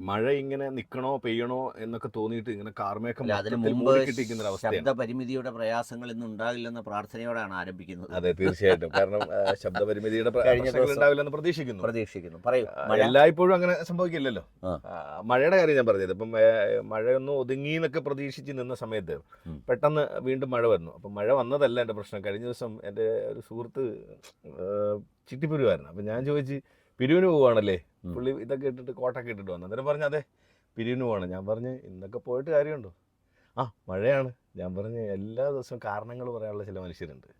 മഴ ഇങ്ങനെ നിൽക്കണോ പെയ്യണോ എന്നൊക്കെ തോന്നിയിട്ട് ഇങ്ങനെ കാർമേഘം അതിന് മൊത്തത്തിൽ മുമ്പ് മൂടിക്കിട്ടിരിക്കുന്ന ഒരു അവസ്ഥയാണ്. ശബ്ദപരിമിതിയുടെ പ്രയാസങ്ങൾ ഇന്ന് ഉണ്ടാകില്ലെന്ന പ്രാർത്ഥനയോടാണ് ആരംഭിക്കുന്നത്. അതെ, തീർച്ചയായിട്ടും. കാരണം ശബ്ദപരിമിതിയുടെ കഴിഞ്ഞ പ്രശ്നങ്ങൾ ദിവസം ഉണ്ടാവില്ലെന്ന് പ്രതീക്ഷിക്കുന്നു. പറയൂ. എല്ലായ്പ്പോഴും അങ്ങനെ സംഭവിക്കില്ലല്ലോ. ആ. മഴയുടെ കാര്യം ഞാൻ പറഞ്ഞത്, ഇപ്പം മഴയൊന്നും ഒതുങ്ങി എന്നൊക്കെ പ്രതീക്ഷിച്ച് നിന്ന സമയത്ത് പെട്ടെന്ന് വീണ്ടും മഴ വന്നു. അപ്പം മഴ വന്നതല്ല എൻ്റെ പ്രശ്നം. കഴിഞ്ഞ ദിവസം എൻ്റെ ഒരു സുഹൃത്ത് ചിട്ടിപ്പിരിവായിരുന്നു. അപ്പം ഞാൻ ചോദിച്ച്, പിരിവിന് പോവുകയാണല്ലേ? പുള്ളി ഇതൊക്കെ ഇട്ടിട്ട് കോട്ടൊക്കെ ഇട്ടിട്ട് വന്നു. അന്നേരം പറഞ്ഞു, അതെ പിരിവിന് പോവാണ്. ഞാൻ പറഞ്ഞ്, ഇന്നൊക്കെ പോയിട്ട് കാര്യമുണ്ടോ? മഴയാണ്. ഞാൻ പറഞ്ഞ്, എല്ലാ ദിവസവും കാരണങ്ങൾ പറയാനുള്ള ചില മനുഷ്യരുണ്ട്.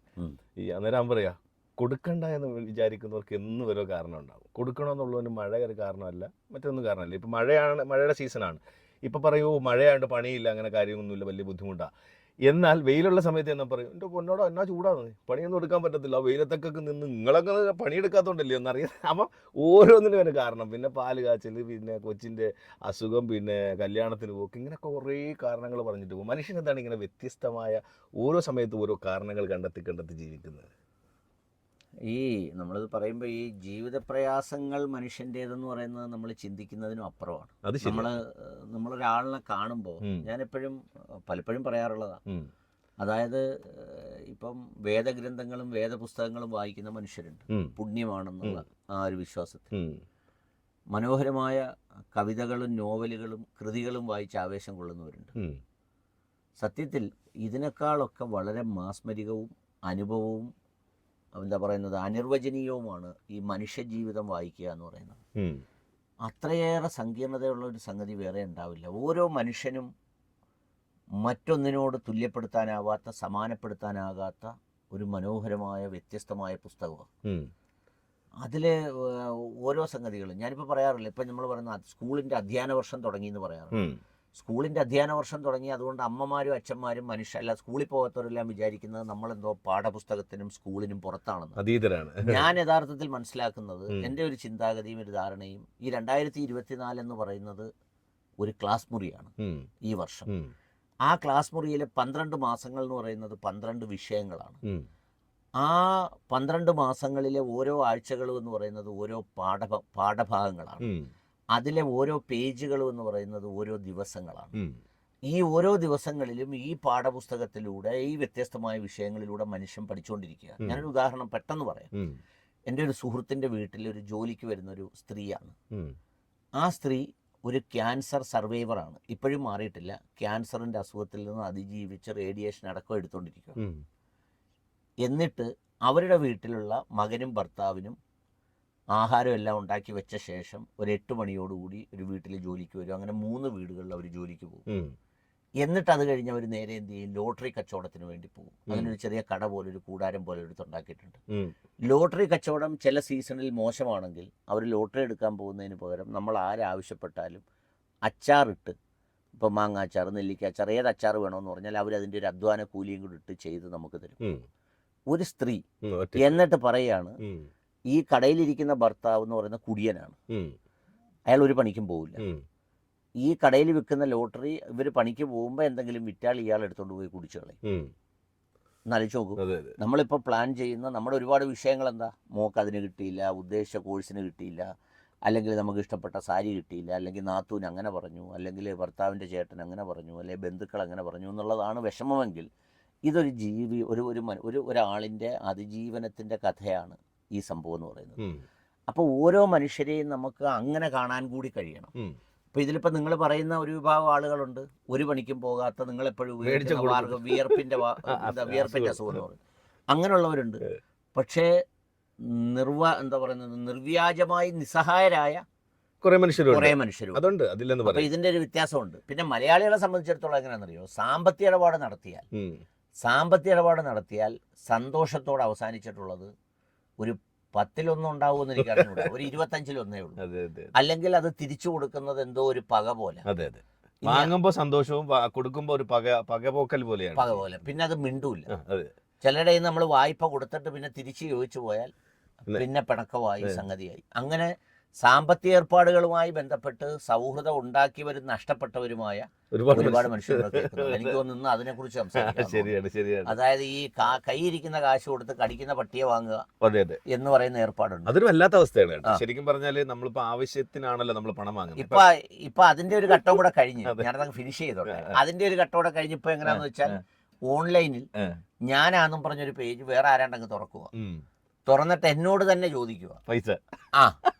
അന്നേരം പറയാ, കൊടുക്കണ്ട എന്ന് വിചാരിക്കുന്നവർക്ക് എന്നും ഓരോ കാരണം ഉണ്ടാകും. കൊടുക്കണമെന്നുള്ളതിന് മഴ ഒരു കാരണമല്ല, മറ്റൊന്നും കാരണമല്ല. ഇപ്പം മഴയുടെ സീസണാണ്. ഇപ്പം പറയൂ മഴയായതുകൊണ്ട് പണിയില്ല, അങ്ങനെ കാര്യമൊന്നുമില്ല, വലിയ ബുദ്ധിമുട്ടാണ്. എന്നാൽ വെയിലുള്ള സമയത്ത് എന്നാ പറയും, എൻ്റെ പൊന്നോടോ എന്നാ ചൂടാണ്, പണിയൊന്നും എടുക്കാൻ പറ്റത്തില്ല, വെയിലത്തൊക്കെ നിന്ന് നിങ്ങളൊക്കെ പണിയെടുക്കാത്തതുകൊണ്ടല്ലേ എന്നറിയാം. അപ്പം ഓരോന്നിനും ഒരു കാരണം. പിന്നെ പാല് കാച്ചൽ, പിന്നെ കൊച്ചിൻ്റെ അസുഖം, പിന്നെ കല്യാണത്തിന് പോക്ക്, ഇങ്ങനെയൊക്കെ കുറേ കാരണങ്ങൾ പറഞ്ഞിട്ട് പോകും. മനുഷ്യനെന്താണ് ഇങ്ങനെ വ്യത്യസ്തമായ ഓരോ സമയത്തും ഓരോ കാരണങ്ങൾ കണ്ടെത്തി ജീവിക്കുന്നത്? നമ്മളിത് പറയുമ്പോൾ ഈ ജീവിത പ്രയാസങ്ങൾ മനുഷ്യൻ്റേതെന്ന് പറയുന്നത് നമ്മൾ ചിന്തിക്കുന്നതിനും അപ്പുറമാണ്. നമ്മളൊരാളിനെ കാണുമ്പോൾ ഞാനെപ്പോഴും പലപ്പോഴും പറയാറുള്ളതാണ്. അതായത് ഇപ്പം വേദഗ്രന്ഥങ്ങളും വേദപുസ്തകങ്ങളും വായിക്കുന്ന മനുഷ്യരുണ്ട്, പുണ്യമാണെന്നുള്ള ആ ഒരു വിശ്വാസത്തിൽ. മനോഹരമായ കവിതകളും നോവലുകളും കൃതികളും വായിച്ച് ആവേശം കൊള്ളുന്നവരുണ്ട്. സത്യത്തിൽ ഇതിനേക്കാളൊക്കെ വളരെ മാസ്മരികവും അനുഭവവും അനിർവചനീയവുമാണ് ഈ മനുഷ്യജീവിതം വായിക്കുക എന്ന് പറയുന്നത്. അത്രയേറെ സങ്കീർണതയുള്ള ഒരു സംഗതി വേറെ ഉണ്ടാവില്ല. ഓരോ മനുഷ്യനും മറ്റൊന്നിനോട് തുല്യപ്പെടുത്താനാവാത്ത, സമാനപ്പെടുത്താനാകാത്ത ഒരു മനോഹരമായ വ്യത്യസ്തമായ പുസ്തകമാണ്. അതിലെ ഓരോ സംഗതികളും ഞാനിപ്പോൾ പറയാറില്ല. ഇപ്പം നമ്മൾ പറയുന്ന സ്കൂളിൻ്റെ അധ്യയന വർഷം തുടങ്ങി എന്ന് പറയാറുണ്ട്. സ്കൂളിൻ്റെ അധ്യയന വർഷം തുടങ്ങി, അതുകൊണ്ട് അമ്മമാരും അച്ഛന്മാരും സ്കൂളിൽ പോകാത്തവരെല്ലാം വിചാരിക്കുന്നത് നമ്മളെന്തോ പാഠപുസ്തകത്തിനും സ്കൂളിനും പുറത്താണെന്ന്. ഞാൻ യഥാർത്ഥത്തിൽ മനസ്സിലാക്കുന്നത്, എൻ്റെ ഒരു ചിന്താഗതിയും ഒരു ധാരണയും, ഈ 2024 എന്ന് പറയുന്നത് ഒരു ക്ലാസ് മുറിയാണ് ഈ വർഷം. ആ ക്ലാസ് മുറിയിലെ 12 മാസങ്ങൾ എന്ന് പറയുന്നത് 12 വിഷയങ്ങളാണ്. ആ 12 മാസങ്ങളിലെ ഓരോ ആഴ്ചകളും എന്ന് പറയുന്നത് ഓരോ പാഠഭാഗങ്ങളാണ്. അതിലെ ഓരോ പേജുകളും എന്ന് പറയുന്നത് ഓരോ ദിവസങ്ങളാണ്. ഈ ഓരോ ദിവസങ്ങളിലും ഈ പാഠപുസ്തകത്തിലൂടെ ഈ വ്യത്യസ്തമായ വിഷയങ്ങളിലൂടെ മനുഷ്യൻ പഠിച്ചുകൊണ്ടിരിക്കുക. ഞാനൊരു ഉദാഹരണം പെട്ടെന്ന് പറയാം. എൻ്റെ ഒരു സുഹൃത്തിൻ്റെ വീട്ടിൽ ഒരു ജോലിക്ക് വരുന്നൊരു സ്ത്രീയാണ്. ആ സ്ത്രീ ഒരു ക്യാൻസർ സർവൈവറാണ്. ഇപ്പോഴും മാറിയിട്ടില്ല. ക്യാൻസറിൻ്റെ അസുഖത്തിൽ നിന്ന് അതിജീവിച്ച് റേഡിയേഷൻ അടക്കം എടുത്തുകൊണ്ടിരിക്കുക. എന്നിട്ട് അവരുടെ വീട്ടിലുള്ള മകനും ഭർത്താവിനും ആഹാരം എല്ലാം ഉണ്ടാക്കി വെച്ച ശേഷം ഒരു 8 മണിയോടുകൂടി ഒരു വീട്ടിൽ ജോലിക്ക് വരും. അങ്ങനെ 3 വീടുകളിൽ അവർ ജോലിക്ക് പോകും. എന്നിട്ട് അത് കഴിഞ്ഞ് അവർ നേരെ എന്ത് ചെയ്യും? ലോട്ടറി കച്ചവടത്തിന് വേണ്ടി പോകും. അതിനൊരു ചെറിയ കട പോലെ, ഒരു കൂടാരം പോലെ എടുത്തുണ്ടാക്കിയിട്ടുണ്ട്. ലോട്ടറി കച്ചവടം ചില സീസണിൽ മോശമാണെങ്കിൽ അവർ ലോട്ടറി എടുക്കാൻ പോകുന്നതിന് പകരം നമ്മൾ ആരാവശ്യപ്പെട്ടാലും അച്ചാറിട്ട്, ഇപ്പം മാങ്ങ അച്ചാർ, നെല്ലിക്ക അച്ചാർ, ഏത് അച്ചാർ വേണമെന്ന് പറഞ്ഞാൽ അവരതിൻ്റെ ഒരു അധ്വാന കൂലിയും കൂടി ഇട്ട് ചെയ്ത് നമുക്ക് തരും. ഒരു സ്ത്രീ എന്നിട്ട് പറയാണ്, ഈ കടയിലിരിക്കുന്ന ഭർത്താവ് എന്ന് പറയുന്ന കുടിയനാണ്, അയാൾ ഒരു പണിക്കും പോവില്ല. ഈ കടയിൽ വിൽക്കുന്ന ലോട്ടറി ഇവർ പണിക്ക് പോകുമ്പോൾ എന്തെങ്കിലും വിറ്റാൽ ഇയാൾ എടുത്തുകൊണ്ട് പോയി കുടിച്ചു കളയും. എന്നാലോചിച്ച് നോക്കൂ. നമ്മളിപ്പോൾ പ്ലാൻ ചെയ്യുന്ന നമ്മുടെ ഒരുപാട് വിഷയങ്ങൾ എന്താ? മോക്ക് അതിന് കിട്ടിയില്ല, ഉദ്ദേശിച്ച കോഴ്സിന് കിട്ടിയില്ല, അല്ലെങ്കിൽ നമുക്ക് ഇഷ്ടപ്പെട്ട സാരി കിട്ടിയില്ല, അല്ലെങ്കിൽ നാത്തൂന് അങ്ങനെ പറഞ്ഞു, അല്ലെങ്കിൽ ഭർത്താവിൻ്റെ ചേട്ടൻ അങ്ങനെ പറഞ്ഞു, അല്ലെങ്കിൽ ബന്ധുക്കൾ അങ്ങനെ പറഞ്ഞു എന്നുള്ളതാണ് വിഷമമെങ്കിൽ, ഇതൊരു ഒരാളിൻ്റെ അതിജീവനത്തിൻ്റെ കഥയാണ് ഈ സംഭവം എന്ന് പറയുന്നത്. അപ്പോൾ ഓരോ മനുഷ്യരെയും നമുക്ക് അങ്ങനെ കാണാൻ കൂടി കഴിയണം. അപ്പോൾ ഇതിലിപ്പോൾ നിങ്ങൾ പറയുന്ന ഒരു വിഭാഗം ആളുകളുണ്ട്, ഒരു പണിക്കും പോകാത്ത, നിങ്ങളെപ്പോഴും വിയർപ്പിൻ്റെ അസുഖം എന്ന് പറയും, അങ്ങനെയുള്ളവരുണ്ട്. പക്ഷേ നിർവ്യാജമായി നിസ്സഹായരായ കുറേ മനുഷ്യരും അതുണ്ട്. അപ്പോൾ ഇതിൻ്റെ ഒരു വ്യത്യാസമുണ്ട്. പിന്നെ മലയാളികളെ സംബന്ധിച്ചിടത്തോളം എങ്ങനെയാണെന്നറിയോ? സാമ്പത്തിക ഇടപാട് നടത്തിയാൽ സന്തോഷത്തോടെ അവസാനിച്ചിട്ടുള്ളത് ഒരു 10-1 ഉണ്ടാവുമെന്ന് എനിക്ക് അറിഞ്ഞൂടാ, ഒരു 25-1 ഉള്ളൂ. അല്ലെങ്കിൽ അത് തിരിച്ചു കൊടുക്കുന്നത് എന്തോ ഒരു പക പോലെ. വാങ്ങുമ്പോൾ സന്തോഷവും കൊടുക്കുമ്പോൾ ഒരു പകപോക്കൽ പോലെ. പിന്നെ അത് മിണ്ടൂല്ല. ചിലരുടെ നമ്മൾ വായ്പ കൊടുത്തിട്ട് പിന്നെ തിരിച്ചു ചോദിച്ചു പോയാൽ പിന്നെ പിണക്കമായി, സംഗതിയായി. അങ്ങനെ സാമ്പത്തിക ഏർപ്പാടുകളുമായി ബന്ധപ്പെട്ട് സൗഹൃദം ഉണ്ടാക്കിയവരും നഷ്ടപ്പെട്ടവരുമായ ഒരുപാട് മനുഷ്യർ കേൾക്കുന്നുണ്ട്. എനിക്ക് തോന്നുന്നു അതിനെക്കുറിച്ച് സംസാരിക്കാം. ശരിയാണ്. അതായത് ഈ കൈയിരിക്കുന്ന കാശ് കൊടുത്ത് കടിക്കുന്ന പട്ടിയെ വാങ്ങുക എന്ന് പറയുന്ന ഏർപ്പാടുണ്ട്. അതൊരു വല്ലാത്ത അവസ്ഥയാണ്. ശരിക്കും പറഞ്ഞാൽ നമ്മളിപ്പോ ആവശ്യത്തിനാണല്ലോ നമ്മൾ പണം വാങ്ങുന്നത്. ഇപ്പൊ അതിന്റെ ഒരു ഘട്ടം കൂടെ കഴിഞ്ഞ് ഞാനതങ്ങ് ഫിനിഷ് ചെയ്തോട്ടെ. അതിന്റെ ഒരു ഘട്ടം കൂടെ കഴിഞ്ഞപ്പോ എങ്ങനെയാന്ന് വെച്ചാൽ ഓൺലൈനിൽ ഞാനാന്നും പറഞ്ഞൊരു പേജ് വേറെ ആരാണ്ടങ്ങ് തുറക്കുക, തുറന്നിട്ട് എന്നോട് തന്നെ ചോദിക്കുക പൈസ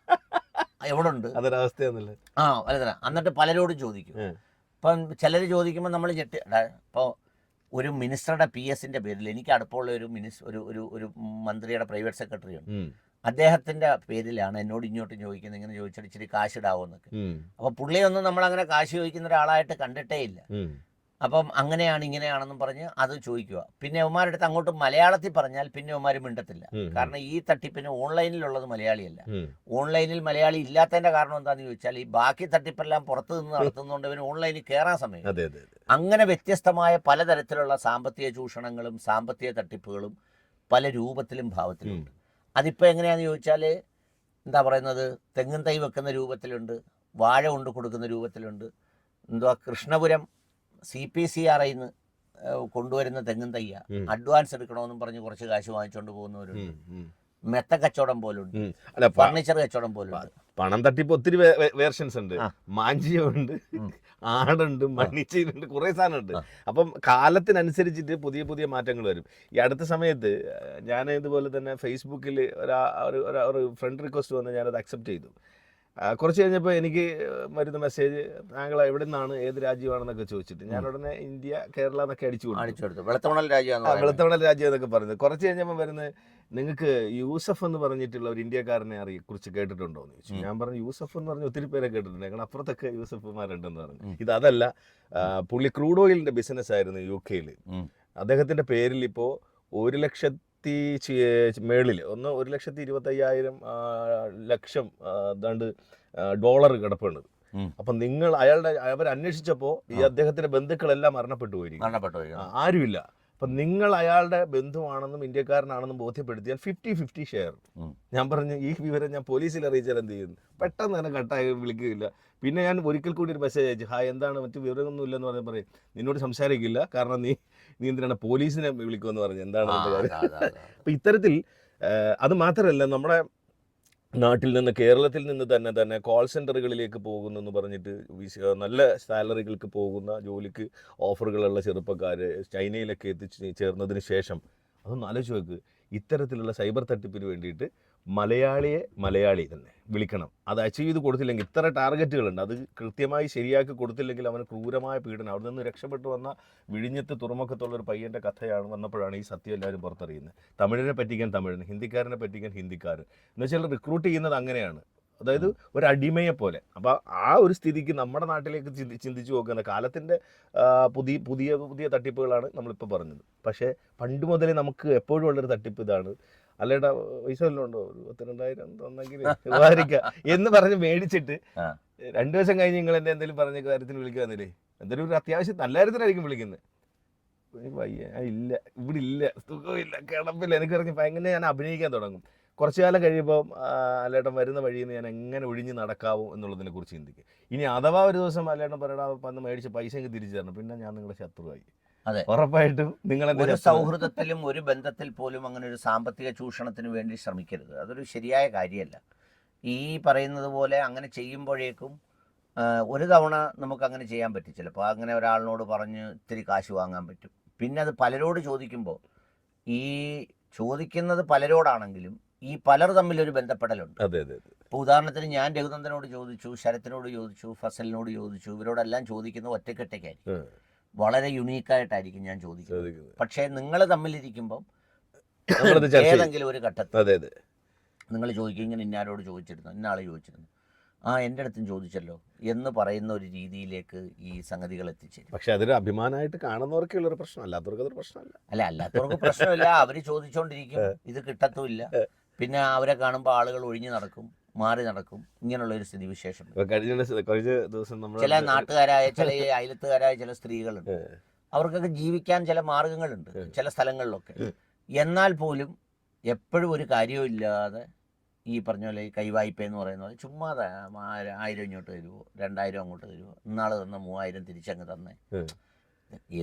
എവിടെ ഉണ്ട്, അതൊരവസ്ഥയാണല്ലേ. എന്നിട്ട് പലരോടും ചോദിക്കും. ഇപ്പം ചിലർ ചോദിക്കുമ്പോൾ നമ്മൾ ഇപ്പോൾ ഒരു മിനിസ്റ്ററുടെ PS-ന്റെ പേരിൽ എനിക്ക് അടുപ്പമുള്ള ഒരു മന്ത്രിയുടെ പ്രൈവറ്റ് സെക്രട്ടറി ഉണ്ട്. അദ്ദേഹത്തിന്റെ പേരിലാണ് എന്നോട് ഇങ്ങോട്ടും ചോദിക്കുന്നത്, ഇങ്ങനെ ചോദിച്ചിട്ട് ഇച്ചിരി കാശ് ഇടാവോ എന്നൊക്കെ. അപ്പൊ പുള്ളിയൊന്നും നമ്മളങ്ങനെ കാശ് ചോദിക്കുന്ന ഒരാളായിട്ട് കണ്ടിട്ടേ ഇല്ല. അപ്പം അങ്ങനെയാണ് ഇങ്ങനെയാണെന്നും പറഞ്ഞ് അത് ചോദിക്കുക. പിന്നെ അവന്മാരുടെ അടുത്ത് അങ്ങോട്ട് മലയാളത്തിൽ പറഞ്ഞാൽ പിന്നെ അവന്മാർ മിണ്ടത്തില്ല. കാരണം ഈ തട്ടിപ്പിന് ഓൺലൈനിലുള്ളത് മലയാളിയല്ല. ഓൺലൈനിൽ മലയാളി ഇല്ലാത്തതിന്റെ കാരണം എന്താണെന്ന് ചോദിച്ചാൽ ഈ ബാക്കി തട്ടിപ്പെല്ലാം പുറത്തു നിന്ന് നടത്തുന്നതുകൊണ്ട് ഇവന് ഓൺലൈനിൽ കയറാൻ സമയം. അങ്ങനെ വ്യത്യസ്തമായ പലതരത്തിലുള്ള സാമ്പത്തിക ചൂഷണങ്ങളും സാമ്പത്തിക തട്ടിപ്പുകളും പല രൂപത്തിലും ഭാവത്തിലും ഉണ്ട്. അതിപ്പോൾ എങ്ങനെയാണെന്ന് ചോദിച്ചാൽ എന്താ പറയുന്നത്, തെങ്ങും തൈ വെക്കുന്ന രൂപത്തിലുണ്ട്, വാഴ കൊണ്ട് കൊടുക്കുന്ന രൂപത്തിലുണ്ട്. കൃഷ്ണപുരം CPCRIന്ന് കൊണ്ടുവരുന്ന തെങ്ങും തയ്യ അഡ്വാൻസ് എടുക്കണമെന്നും പറഞ്ഞ് കുറച്ച് കാശ് വാങ്ങിച്ചുകൊണ്ട് പോകുന്നവരുണ്ട്. മെത്ത കച്ചവടം പോലുണ്ട്, ഫർണിച്ചർ കച്ചവടം പോലുണ്ട്. പണം തട്ടിപ്പ് ഒത്തിരി വേർഷൻസ് ഉണ്ട്. മാഞ്ചിയുണ്ട്, ആടുണ്ട്, മണിച്ചീരുണ്ട്, കുറെ സാധനമുണ്ട്. അപ്പം കാലത്തിനനുസരിച്ചിട്ട് പുതിയ പുതിയ മാറ്റങ്ങൾ വരും. ഈ അടുത്ത സമയത്ത് ഞാൻ ഇതുപോലെ തന്നെ ഫേസ്ബുക്കിൽ ഒരു ഫ്രണ്ട് റിക്വസ്റ്റ് വന്ന് ഞാനത് അക്സെപ്റ്റ് ചെയ്തു. കുറച്ച് കഴിഞ്ഞപ്പോൾ എനിക്ക് വരുന്ന മെസ്സേജ്, താങ്കൾ എവിടെ നിന്നാണ്, ഏത് രാജ്യമാണെന്നൊക്കെ ചോദിച്ചിട്ട് ഞാൻ ഉടനെ ഇന്ത്യ, കേരള എന്നൊക്കെ അടിച്ചു കൊടുത്തു. വെളുത്തമണൽ രാജ്യം എന്നൊക്കെ പറയുന്നത്. കുറച്ച് കഴിഞ്ഞപ്പോൾ വരുന്നത്, നിങ്ങൾക്ക് യൂസഫ് എന്ന് പറഞ്ഞിട്ടുള്ള ഒരു ഇന്ത്യക്കാരനെ കുറിച്ച് കേട്ടിട്ടുണ്ടോ എന്ന് ചോദിച്ചു. ഞാൻ പറഞ്ഞു യൂസഫ് എന്ന് പറഞ്ഞ ഒത്തിരി പേരെ കേട്ടിട്ടുണ്ട്, ഞങ്ങൾ അപ്പുറത്തൊക്കെ യൂസഫുമാരുണ്ടെന്ന് പറഞ്ഞു. ഇതല്ല, പുള്ളി ക്രൂഡ് ഓയിലിന്റെ ബിസിനസ് ആയിരുന്നു UK-ൽ. അദ്ദേഹത്തിന്റെ പേരിൽ ഇപ്പോൾ 1,00,000 മേളിൽ 1,25,000 ലക്ഷം ഡോളർ കിടപ്പുണ്ട്. അപ്പൊ അവർ അന്വേഷിച്ചപ്പോ ഈ അദ്ദേഹത്തിന്റെ ബന്ധുക്കളെല്ലാം മരണപ്പെട്ടു പോയിരിക്കും, ആരുമില്ല. അപ്പൊ നിങ്ങൾ അയാളുടെ ബന്ധുവാണെന്നും ഇന്ത്യക്കാരനാണെന്നും ബോധ്യപ്പെടുത്തിയാൽ 50-50 ഷെയർ. ഞാൻ പറഞ്ഞു ഈ വിവരം ഞാൻ പോലീസിൽ അറിയിച്ചാൽ എന്ത് ചെയ്യുന്നു, പെട്ടെന്ന് തന്നെ കട്ടായി വിളിക്കുകയില്ല. പിന്നെ ഞാൻ ഒരിക്കൽ കൂടി ഒരു മെസ്സേജ് അയച്ചു, എന്താണ് മറ്റു വിവരമൊന്നും ഇല്ലെന്ന് പറഞ്ഞാൽ പറയും, നിന്നോട് സംസാരിക്കില്ല, കാരണം നീ എന്തിനാണ് പോലീസിനെ വിളിക്കുമെന്ന് പറഞ്ഞു. എന്താണ് കാര്യം. അപ്പൊ ഇത്തരത്തിൽ അത് മാത്രമല്ല, നമ്മുടെ നാട്ടിൽ നിന്ന്, കേരളത്തിൽ നിന്ന് തന്നെ കോൾ സെൻ്ററുകളിലേക്ക് പോകുന്നു എന്ന് പറഞ്ഞിട്ട് നല്ല സാലറികൾക്ക് പോകുന്ന, ജോലിക്ക് ഓഫറുകളുള്ള ചെറുപ്പക്കാർ ചൈനയിലൊക്കെ ചേർന്നതിന് ശേഷം അതൊന്ന് ആലോചിച്ച് നോക്ക്. ഇത്തരത്തിലുള്ള സൈബർ തട്ടിപ്പിന് വേണ്ടിയിട്ട് മലയാളി തന്നെ വിളിക്കണം. അത് അച്ചീവ് ചെയ്ത് കൊടുത്തില്ലെങ്കിൽ, ഇത്ര ടാർഗറ്റുകളുണ്ട്, അത് കൃത്യമായി ശരിയാക്കി കൊടുത്തില്ലെങ്കിൽ അവന് ക്രൂരമായ പീഡനം. അവിടെ നിന്ന് രക്ഷപ്പെട്ടു വന്ന വിഴിഞ്ഞത്ത് തുറമുഖത്തുള്ളൊരു പയ്യൻ്റെ കഥയാണ് വന്നപ്പോഴാണ് ഈ സത്യം എല്ലാവരും പുറത്തറിയുന്നത്. തമിഴിനെ പറ്റിക്കാൻ തമിഴിന്, ഹിന്ദിക്കാരനെ പറ്റിക്കാൻ ഹിന്ദിക്കാർ എന്ന് വെച്ചാൽ റിക്രൂട്ട് ചെയ്യുന്നത് അങ്ങനെയാണ്. അതായത് ഒരു അടിമയെ പോലെ. അപ്പോൾ ആ ഒരു സ്ഥിതിക്ക് നമ്മുടെ നാട്ടിലേക്ക് ചിന്തിച്ചു നോക്കുന്ന കാലത്തിൻ്റെ പുതിയ തട്ടിപ്പുകളാണ് നമ്മളിപ്പോൾ പറഞ്ഞത്. പക്ഷേ പണ്ട് മുതലേ നമുക്ക് എപ്പോഴും ഉള്ളൊരു തട്ടിപ്പ് ഇതാണ്. അല്ലേടാ പൈസ വല്ലതും ഉണ്ടോ, 32,000 തന്നെങ്കിൽ ഉപകരിക്കുക എന്ന് പറഞ്ഞ് മേടിച്ചിട്ട് 2 ദിവസം കഴിഞ്ഞ് നിങ്ങൾ എന്നെ എന്തെങ്കിലും പറഞ്ഞ കാര്യത്തിന് വിളിക്കാന്നില്ലേ, എന്തെങ്കിലും ഒരു അത്യാവശ്യം നല്ല കാര്യത്തിനായിരിക്കും വിളിക്കുന്നത്. വയ്യ, ഇല്ല, ഇവിടെ ഇല്ല, സുഖമില്ല, കിടപ്പില്ല, എനിക്ക് പറഞ്ഞ് എങ്ങനെ ഞാൻ അഭിനയിക്കാൻ തുടങ്ങും. കുറച്ചു കാലം കഴിയുമ്പോൾ അല്ലേട്ടൻ വരുന്ന വഴിയിൽ നിന്ന് ഞാൻ എങ്ങനെ ഒഴിഞ്ഞ് നടക്കാവൂ എന്നുള്ളതിനെ കുറിച്ച് ചിന്തിക്കും. ഇനി അഥവാ ഒരു ദിവസം അല്ലേട്ടൻ പറയടാ വന്ന് മേടിച്ച് പൈസ എനിക്ക് തിരിച്ചു തരണം, പിന്നെ ഞാൻ നിങ്ങളുടെ ശത്രുവായി. അതെ, ഉറപ്പായിട്ടും നിങ്ങൾ ഒരു സൗഹൃദത്തിലും ഒരു ബന്ധത്തിൽ പോലും അങ്ങനെ ഒരു സാമ്പത്തിക ചൂഷണത്തിന് വേണ്ടി ശ്രമിക്കരുത്. അതൊരു ശരിയായ കാര്യമല്ല. ഈ പറയുന്നത് പോലെ അങ്ങനെ ചെയ്യുമ്പോഴേക്കും ഒരു തവണ നമുക്ക് അങ്ങനെ ചെയ്യാൻ പറ്റും. ചിലപ്പോൾ അങ്ങനെ ഒരാളിനോട് പറഞ്ഞ് ഇത്തിരി കാശ് വാങ്ങാൻ പറ്റും. പിന്നെ അത് പലരോട് ചോദിക്കുമ്പോൾ, ഈ ചോദിക്കുന്നത് പലരോടാണെങ്കിലും ഈ പലർ തമ്മിലൊരു ബന്ധപ്പെടലുണ്ട്. ഇപ്പോൾ ഉദാഹരണത്തിന് ഞാൻ രഘുനന്ദനോട് ചോദിച്ചു, ശരത്തിനോട് ചോദിച്ചു, ഫസലിനോട് ചോദിച്ചു, ഇവരോടെല്ലാം ചോദിക്കുന്നത് ഒറ്റക്കെട്ടയ്ക്കായിരിക്കും, വളരെ യുണീക്കായിട്ടായിരിക്കും ഞാൻ ചോദിക്കുന്നത്. പക്ഷേ നിങ്ങൾ തമ്മിലിരിക്കുമ്പം ഏതെങ്കിലും ഒരു ഘട്ടത്തിൽ നിങ്ങൾ ചോദിക്കും, ഇങ്ങനെ ഇന്നാരോട് ചോദിച്ചിരുന്നു, ഇന്നാളെ ചോദിച്ചിരുന്നു, എൻ്റെ അടുത്തും ചോദിച്ചല്ലോ എന്ന് പറയുന്ന ഒരു രീതിയിലേക്ക് ഈ സംഗതികൾ എത്തിച്ചേരും. പക്ഷെ അതൊരു അഭിമാനമായിട്ട് കാണുന്നവർക്കുള്ളൊരു പ്രശ്നം, അല്ലാത്തവർക്ക് അതൊരു പ്രശ്നമല്ല. അല്ലാത്തവർക്ക് പ്രശ്നമില്ല. അവർ ചോദിച്ചോണ്ടിരിക്കും, ഇത് കിട്ടത്തുമില്ല. പിന്നെ അവരെ കാണുമ്പോൾ ആളുകൾ ഒഴിഞ്ഞു നടക്കും, മാറി നടക്കും. ഇങ്ങനെയുള്ള ഒരു സ്ഥിതി വിശേഷം ചില നാട്ടുകാരായ, ചില അയലത്തുകാരായ ചില സ്ത്രീകളുണ്ട്. അവർക്കൊക്കെ ജീവിക്കാൻ ചില മാർഗങ്ങളുണ്ട് ചില സ്ഥലങ്ങളിലൊക്കെ. എന്നാൽ പോലും എപ്പോഴും ഒരു കാര്യവും ഇല്ലാതെ ഈ പറഞ്ഞ പോലെ ഈ കൈവായ്പ എന്ന് പറയുന്നത് ചുമ്മാ 1000 ഇങ്ങോട്ട് തരുമോ, 2000 അങ്ങോട്ട് തരുമോ, ഇന്നാള് തന്ന 3000 തിരിച്ചങ്ങ് തന്നെ.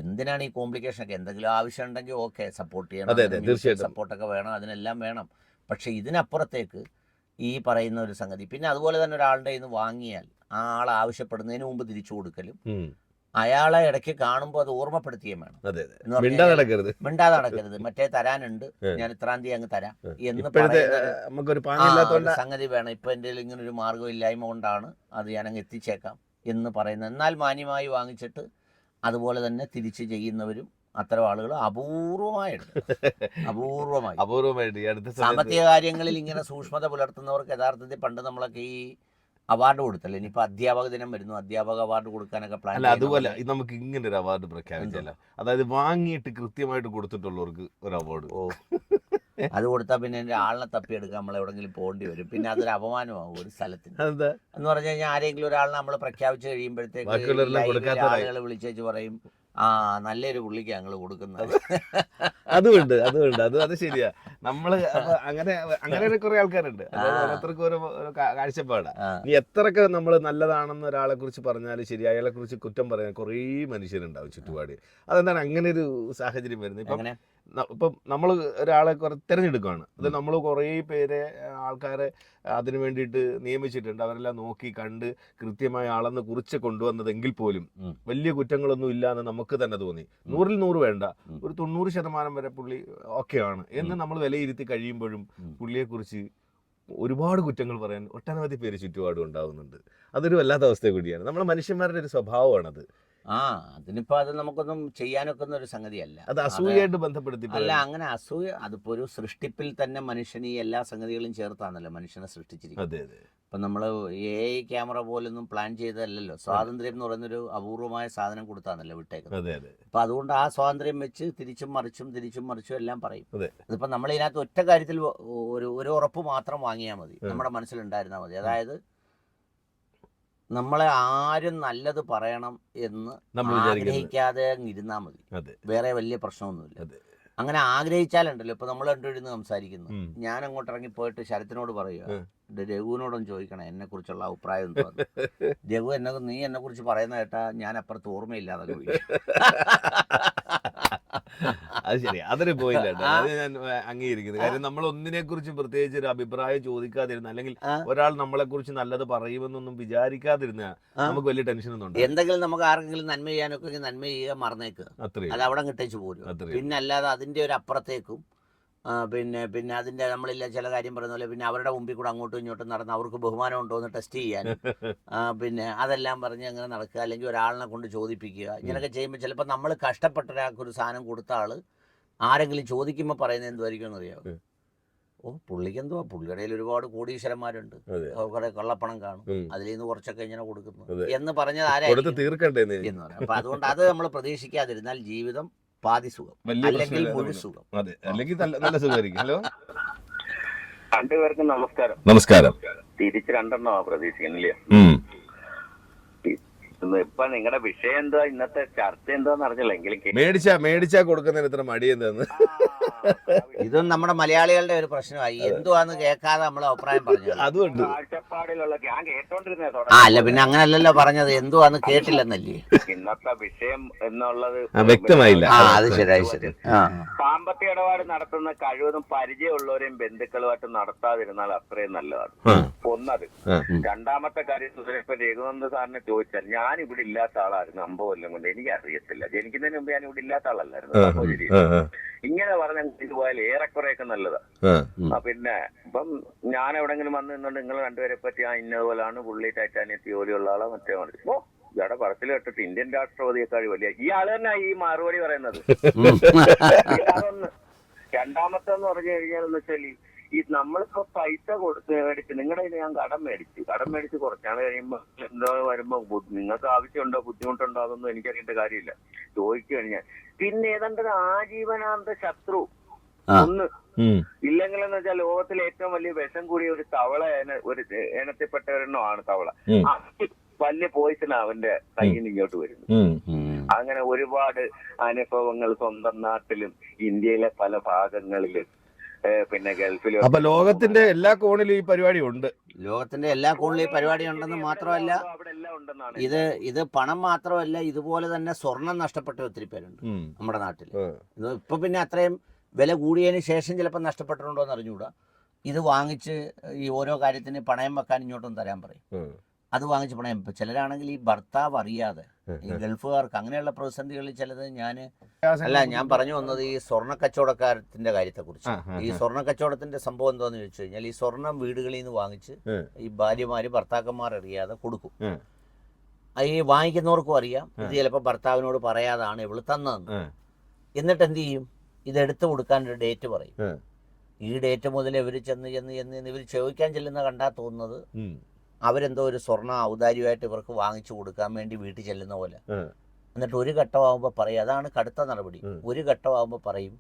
എന്തിനാണ് ഈ കോംപ്ലിക്കേഷൻ ഒക്കെ? എന്തെങ്കിലും ആവശ്യം ഉണ്ടെങ്കിൽ ഓക്കെ, സപ്പോർട്ട് ചെയ്യണം, സപ്പോർട്ടൊക്കെ വേണം, അതിനെല്ലാം വേണം. പക്ഷെ ഇതിനപ്പുറത്തേക്ക് ഈ പറയുന്ന ഒരു സംഗതി, പിന്നെ അതുപോലെ തന്നെ ഒരാളുടെ കയ്യിൽ നിന്ന് വാങ്ങിയാൽ ആ ആൾ ആവശ്യപ്പെടുന്നതിന് മുമ്പ് തിരിച്ചു കൊടുക്കലും, അയാളെ ഇടയ്ക്ക് കാണുമ്പോൾ അത് ഓർമ്മപ്പെടുത്തുകയും വേണം. മിണ്ടാതെ നടക്കരുത്, മറ്റേ തരാനുണ്ട്, ഞാൻ ഇത്രാം തീയതി അങ്ങ് തരാം എന്ന് പറയുന്ന സംഗതി വേണം. ഇപ്പൊ എൻ്റെ ഇങ്ങനെ ഒരു മാർഗ്ഗമില്ലായ്മ കൊണ്ടാണ് അത് ഞാനങ്ങ് എത്തിച്ചേക്കാം എന്ന് പറയുന്നത്. എന്നാൽ മാന്യമായി വാങ്ങിച്ചിട്ട് അതുപോലെ തന്നെ തിരിച്ച് ചെയ്യുന്നവരും അത്തരം ആളുകൾ അപൂർവമായിട്ട് സാമ്പത്തിക കാര്യങ്ങളിൽ ഇങ്ങനെ സൂക്ഷ്മത പുലർത്തുന്നവർക്ക് യഥാർത്ഥത്തിൽ പണ്ട് നമ്മളൊക്കെ ഈ അവാർഡ് കൊടുത്തല്ലേ, ഇനിയിപ്പോ അധ്യാപക ദിനം വരുന്നു, അധ്യാപക അവാർഡ് കൊടുക്കാനൊക്കെ പ്ലാൻ. അല്ല, അതുപോലെ നമുക്ക് ഇങ്ങനെ ഒരു അവാർഡ് പ്രഖ്യാപിച്ചല്ല, അതായത് വാങ്ങിയിട്ട് കൃത്യമായിട്ട് കൊടുത്തിട്ടുള്ളവർക്ക് ഒരു അവാർഡ്. അത് കൊടുത്താൽ പിന്നെ എൻ്റെ ആളിനെ തപ്പിയെടുക്കാൻ നമ്മൾ എവിടെങ്കിലും പോകേണ്ടി വരും. പിന്നെ അതൊരു അപമാനമാകും ഒരു സ്ഥലത്തിന്. എന്ന് പറഞ്ഞു കഴിഞ്ഞാൽ ആരെങ്കിലും ഒരാളിനെ നമ്മൾ പ്രഖ്യാപിച്ച് കഴിയുമ്പോഴത്തേക്ക് ആളുകൾ വിളിച്ചേച്ച് പറയും, ആ നല്ലൊരു പുള്ളിക്ക് ഞങ്ങൾ കൊടുക്കുന്നത്. അതുകൊണ്ട് അത് ശരിയാ. നമ്മള് അങ്ങനെ കുറെ ആൾക്കാരുണ്ട്, ഓരോരുത്തർക്കും ഓരോ കാഴ്ചപ്പാടാ. നീ എത്രയൊക്കെ നമ്മൾ നല്ലതാണെന്ന് ഒരാളെ കുറിച്ച് പറഞ്ഞാലും ശരി, അയാളെ കുറിച്ച് കുറ്റം പറയാൻ കുറേ മനുഷ്യരുണ്ടാവും ചുറ്റുപാട്. അതെന്താണ് അങ്ങനെ ഒരു സാഹചര്യം വരുന്നത്? ഇപ്പം നമ്മൾ ഒരാളെ തിരഞ്ഞെടുക്കുകയാണ്, അത് നമ്മൾ കുറേ പേരെ ആൾക്കാരെ അതിനു വേണ്ടിയിട്ട് നിയമിച്ചിട്ടുണ്ട്. അവരെല്ലാം നോക്കി കണ്ട് കൃത്യമായ ആളെന്ന് കുറിച്ച് കൊണ്ടുവന്നതെങ്കിൽ പോലും വലിയ കുറ്റങ്ങളൊന്നും ഇല്ല എന്ന് നമുക്ക് തന്നെ തോന്നി. 100-ൽ 100 വേണ്ട, ഒരു 90% വരെ പുള്ളി ഓക്കെയാണ് എന്ന് നമ്മൾ വിലയിരുത്തി കഴിയുമ്പോഴും പുള്ളിയെക്കുറിച്ച് ഒരുപാട് കുറ്റങ്ങൾ പറയാൻ ഒട്ടനവധി പേര് ചുറ്റുപാടും ഉണ്ടാകുന്നുണ്ട്. അതൊരു വല്ലാത്ത അവസ്ഥ കൂടിയാണ്. നമ്മൾ മനുഷ്യന്മാരുടെ ഒരു സ്വഭാവമാണത്. അതിനിപ്പോ അത് നമുക്കൊന്നും ചെയ്യാനൊക്കുന്ന ഒരു സംഗതിയല്ല. അത് അസൂയയായിട്ട് ബന്ധപ്പെടുത്തി അല്ല, അങ്ങനെ അസൂയ അതിപ്പോ ഒരു സൃഷ്ടിപ്പിൽ തന്നെ മനുഷ്യൻ ഈ എല്ലാ സംഗതികളും ചേർത്താണല്ലോ മനുഷ്യനെ സൃഷ്ടിച്ചിരിക്കുന്നത്. ഇപ്പൊ നമ്മള് AI ക്യാമറ പോലൊന്നും പ്ലാൻ ചെയ്തതല്ലല്ലോ. സ്വാതന്ത്ര്യം എന്ന് പറയുന്നൊരു അപൂർവമായ സാധനം കൊടുത്താണല്ലോ വിട്ടേക്കുന്നത്. അപ്പൊ അതുകൊണ്ട് ആ സ്വാതന്ത്ര്യം വെച്ച് തിരിച്ചും മറിച്ചും എല്ലാം പറയും. അതിപ്പോ നമ്മൾ ഇതിനകത്ത് ഒറ്റ കാര്യത്തിൽ ഒരു ഉറപ്പ് മാത്രം വാങ്ങിയാൽ മതി, നമ്മുടെ മനസ്സിലുണ്ടായിരുന്നാൽ മതി. അതായത് നമ്മളെ ആരും നല്ലത് പറയണം എന്ന് ആഗ്രഹിക്കാതെ ഇരുന്നാൽ മതി, വേറെ വലിയ പ്രശ്നമൊന്നുമില്ല. അങ്ങനെ ആഗ്രഹിച്ചാലുണ്ടല്ലോ, ഇപ്പൊ നമ്മൾ രണ്ടുപേരും സംസാരിക്കുന്നു, ഞാൻ അങ്ങോട്ട് ഇറങ്ങിപ്പോയിട്ട് ശരത്തിനോട് പറയുക, രഘുവിനോടൊന്നും ചോദിക്കണം എന്നെ കുറിച്ചുള്ള അഭിപ്രായം എന്താണ്. രഘു നീ എന്നെ കുറിച്ച് പറയുന്ന കേട്ടാ ഞാൻ അപ്പുറത്ത് ഓർമ്മയില്ലാതെ ചോദിക്കും. അത് ശരി, അതൊരു പോയിന്റ് ആണ്. അത് ഞാൻ അംഗീകരിക്കുന്നത്. കാര്യം നമ്മൾ ഒന്നിനെ കുറിച്ച് പ്രത്യേകിച്ച് ഒരു അഭിപ്രായം ചോദിക്കാതിരുന്ന, അല്ലെങ്കിൽ ഒരാൾ നമ്മളെ കുറിച്ച് നല്ലത് പറയുമെന്നൊന്നും വിചാരിക്കാതിരുന്ന നമുക്ക് വലിയ ടെൻഷൻ ഒന്നും. എന്തെങ്കിലും നമുക്ക് ആർക്കെങ്കിലും നന്മ ചെയ്യാനൊക്കെ നന്മ ചെയ്യുക, മറന്നേക്കുക, അത് അവിടെ കിട്ടേച്ച് പോരും. പിന്നെ അല്ലാതെ അതിന്റെ ഒരു അപ്പുറത്തേക്കും പിന്നെ അതിന്റെ നമ്മളില്ല ചില കാര്യം പറയുന്ന പോലെ പിന്നെ അവരുടെ മുമ്പിൽ കൂടെ അങ്ങോട്ടും ഇങ്ങോട്ടും നടന്ന് അവർക്ക് ബഹുമാനം ഉണ്ടോ എന്ന് ടെസ്റ്റ് ചെയ്യാൻ, പിന്നെ അതെല്ലാം പറഞ്ഞ് അങ്ങനെ നടക്കുക, അല്ലെങ്കിൽ ഒരാളിനെ കൊണ്ട് ചോദിപ്പിക്കുക. ഇങ്ങനെയൊക്കെ ചെയ്യുമ്പോൾ ചിലപ്പോൾ നമ്മൾ കഷ്ടപ്പെട്ട ഒരാൾക്കൊരു സാധനം കൊടുത്ത ആള് ആരെങ്കിലും ചോദിക്കുമ്പോൾ പറയുന്നത് എന്തുമായിരിക്കും എന്നറിയാമോ? പുള്ളിക്ക് എന്തുവാ, പുള്ളിയുടെ ഒരുപാട് കോടീശ്വരന്മാരുണ്ട്, കുറെ കള്ളപ്പണം കാണും, അതിൽ നിന്ന് കുറച്ചൊക്കെ ഇങ്ങനെ കൊടുക്കുന്നു എന്ന് പറഞ്ഞത് ആരായിരിക്കും എന്ന് പറയാം. അപ്പൊ അതുകൊണ്ട് അത് നമ്മൾ പ്രതീക്ഷിക്കാതിരുന്നാൽ ജീവിതം പാതി സുഖം, അല്ലെങ്കിൽ മുഴു സുഖം, അല്ലെങ്കിൽ നല്ല സുഖമായിരിക്കും. ഹലോ, രണ്ടുപേർക്കും നമസ്കാരം. നമസ്കാരം. തിരിച്ച് രണ്ടെണ്ണമാ പ്രതീക്ഷിക്കുന്നില്ലേ? ഇപ്പൊ നിങ്ങളുടെ വിഷയം എന്താ, ഇന്നത്തെ ചർച്ച എന്താന്ന് അറിഞ്ഞില്ല. എങ്കിലും മേടിച്ചാ കൊടുക്കുന്നതിന് ഇത്ര മടി എന്താന്ന്? ഇതും നമ്മുടെ മലയാളികളുടെ ഒരു പ്രശ്നമായി. എന്തുവാന്ന് കേൾക്കാതെ നമ്മൾ അഭിപ്രായം പറഞ്ഞു. അതുകൊണ്ട് കാഴ്ചപ്പാടിലുള്ള ഞാൻ കേട്ടോണ്ടിരുന്നേ. അല്ല, പിന്നെ അങ്ങനല്ലല്ലോ പറഞ്ഞത്, എന്തുവാന്ന് കേട്ടില്ലെന്നല്ലേ ഇന്നത്തെ വിഷയം എന്നുള്ളത് വ്യക്തമായില്ല. അത് ശരി. സാമ്പത്തിക ഇടപാട് നടത്തുന്ന കഴിവതും പരിചയമുള്ളവരെയും ബന്ധുക്കളുമായിട്ട് നടത്താതിരുന്നാൽ അത്രയും നല്ലതാണ്. ഒന്നത്. രണ്ടാമത്തെ കാര്യം, ഇപ്പൊ രഘുനന്ദ സാറിനെ ചോദിച്ചാൽ, ഞാൻ ഇവിടെ ഇല്ലാത്ത ആളായിരുന്നു 50 കൊല്ലം കൊണ്ട്, എനിക്ക് അറിയത്തില്ല. ജനിക്കുന്നതിന് മുമ്പ് ഞാൻ ഇവിടെ ഇല്ലാത്ത ആളല്ലായിരുന്നു. ഇങ്ങനെ പറഞ്ഞ പോയാൽ ഏറെക്കുറെയൊക്കെ നല്ലതാണ്. പിന്നെ ഇപ്പം ഞാൻ എവിടെങ്കിലും വന്ന് നിന്നുകൊണ്ട് നിങ്ങൾ രണ്ടുപേരെ പറ്റി ഇന്നതുപോലാണ്, പുള്ളി ടൈറ്റാനിയത്തി ജോലിയുള്ള ആളാ, മറ്റേ മറിച്ച് ഇയാടെ പറച്ചിൽ കേട്ടിട്ട് ഇന്ത്യൻ രാഷ്ട്രപതിയെക്കാൾ വലിയ ഈ ആള് തന്നെ ഈ മറുപടി പറയുന്നത്. അതൊന്ന്. രണ്ടാമത്തെന്ന് പറഞ്ഞു കഴിഞ്ഞാൽ വെച്ചാൽ, ഈ നമ്മളിപ്പോ പൈസ കൊടുത്ത് മേടിച്ച്, നിങ്ങളുടെ ഞാൻ കടം മേടിച്ച് കുറച്ചാണ് കഴിയുമ്പോ എന്തോ വരുമ്പോ നിങ്ങൾക്ക് ആവശ്യമുണ്ടോ ബുദ്ധിമുട്ടുണ്ടോ അതൊന്നും എനിക്കറിയേണ്ട കാര്യമില്ല, ചോദിച്ചു കഴിഞ്ഞാൽ. പിന്നെ ഏതാണ്ട് ആജീവനാന്ത ശത്രു ഒന്ന് ഇല്ലെങ്കിലെന്ന് വെച്ചാൽ ലോകത്തിലെ ഏറ്റവും വലിയ വിഷം കൂടിയ ഒരു തവള, ഒരു ഇനത്തിൽപ്പെട്ട ഒരെണ്ണമാണ് തവള. വലിയ പോയിസൺ അവന്റെ കയ്യിൽ നിന്ന് ഇങ്ങോട്ട് വരുന്നു. അങ്ങനെ ഒരുപാട് അനുഭവങ്ങൾ സ്വന്തം നാട്ടിലും ഇന്ത്യയിലെ പല ഭാഗങ്ങളിലും പിന്നെ ഗൾഫിലും. അപ്പൊ ലോകത്തിന്റെ എല്ലാ കോണിലും ഈ പരിപാടി ഉണ്ട്. ലോകത്തിന്റെ എല്ലാ കോണിലും ഈ പരിപാടി ഉണ്ടെന്ന് മാത്രമല്ല, അവിടെ എല്ലാം ഉണ്ടെന്നാണ് ഇത് പണം മാത്രമല്ല, ഇതുപോലെ തന്നെ സ്വർണം നഷ്ടപ്പെട്ട ഒത്തിരി പേരുണ്ട് നമ്മുടെ നാട്ടിൽ. ഇപ്പൊ പിന്നെ അത്രയും വില കൂടിയതിന് ശേഷം ചിലപ്പോൾ നഷ്ടപ്പെട്ടിട്ടുണ്ടോ എന്ന് അറിഞ്ഞുകൂടാ. ഇത് വാങ്ങിച്ച് ഈ ഓരോ കാര്യത്തിന് പണയം വെക്കാൻ ഇങ്ങോട്ടും തരാൻ പറയും. അത് വാങ്ങിച്ച് പണയം. ഇപ്പം ചിലരാണെങ്കിൽ ഈ ഭർത്താവ് അറിയാതെ, ഈ ഗൾഫുകാർക്ക് അങ്ങനെയുള്ള പ്രതിസന്ധികളിൽ ചിലത് ഞാൻ പറഞ്ഞു വന്നത് ഈ സ്വർണ്ണ കച്ചവടക്കാരത്തിന്റെ കാര്യത്തെക്കുറിച്ച്. ഈ സ്വർണ്ണ കച്ചവടത്തിന്റെ സംഭവം എന്താന്ന് ചോദിച്ചു കഴിഞ്ഞാൽ, ഈ സ്വർണം വീടുകളിൽ നിന്ന് വാങ്ങിച്ച് ഈ ഭാര്യമാര് ഭർത്താക്കന്മാർ അറിയാതെ കൊടുക്കും. ഈ വാങ്ങിക്കുന്നവർക്കും അറിയാം ഇത് ചിലപ്പോൾ ഭർത്താവിനോട് പറയാതാണ് ഇവള് തന്നതെന്ന്. എന്നിട്ട് എന്ത് ചെയ്യും, ഇത് എടുത്തു കൊടുക്കാനൊരു ഡേറ്റ് പറയും. ഈ ഡേറ്റ് മുതൽ ഇവർ ചെന്ന് ഇവർ ചോദിക്കാൻ ചെല്ലുന്ന കണ്ടാൽ തോന്നുന്നത് അവരെന്തോ ഒരു സ്വർണ്ണ ഔദാര്യമായിട്ട് ഇവർക്ക് വാങ്ങിച്ചു കൊടുക്കാൻ വേണ്ടി വീട്ടിൽ ചെല്ലുന്ന പോലെ. എന്നിട്ട് ഒരു ഘട്ടമാകുമ്പോൾ പറയും, അതാണ് കടുത്ത നടപടി. ഒരു ഘട്ടമാകുമ്പോൾ പറയും,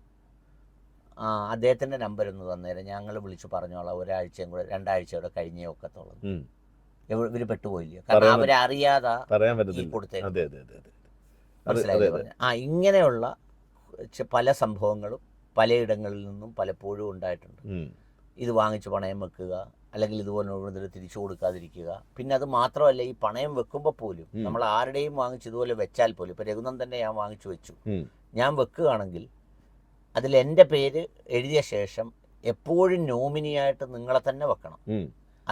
അദ്ദേഹത്തിന്റെ നമ്പർ ഒന്ന് തന്നേരം ഞങ്ങൾ വിളിച്ച് പറഞ്ഞോളാം, ഒരാഴ്ചയും കൂടെ 2 ആഴ്ച കൂടെ കഴിഞ്ഞേ ഒക്കത്തോളം. ഇവര് പെട്ടുപോയില്ല, കാരണം അവരറിയാതെ കൊടുത്തേ. മനസ്സിലായില്ലേ? ഇങ്ങനെയുള്ള പല സംഭവങ്ങളും പലയിടങ്ങളിൽ നിന്നും പലപ്പോഴും ഉണ്ടായിട്ടുണ്ട്. ഇത് വാങ്ങിച്ച് പണയം വെക്കുക, അല്ലെങ്കിൽ ഇതുപോലെ തിരിച്ചു കൊടുക്കാതിരിക്കുക. പിന്നെ അത് മാത്രമല്ല, ഈ പണയം വെക്കുമ്പോൾ പോലും നമ്മൾ ആരുടെയും വാങ്ങിച്ച് ഇതുപോലെ വെച്ചാൽ പോലും, ഇപ്പൊ രഘുനന്ദന്റെ ഞാൻ വാങ്ങിച്ചു വെച്ചു, ഞാൻ വെക്കുകയാണെങ്കിൽ അതിൽ എൻ്റെ പേര് എഴുതിയ ശേഷം എപ്പോഴും നോമിനിയായിട്ട് നിങ്ങളെ തന്നെ വെക്കണം,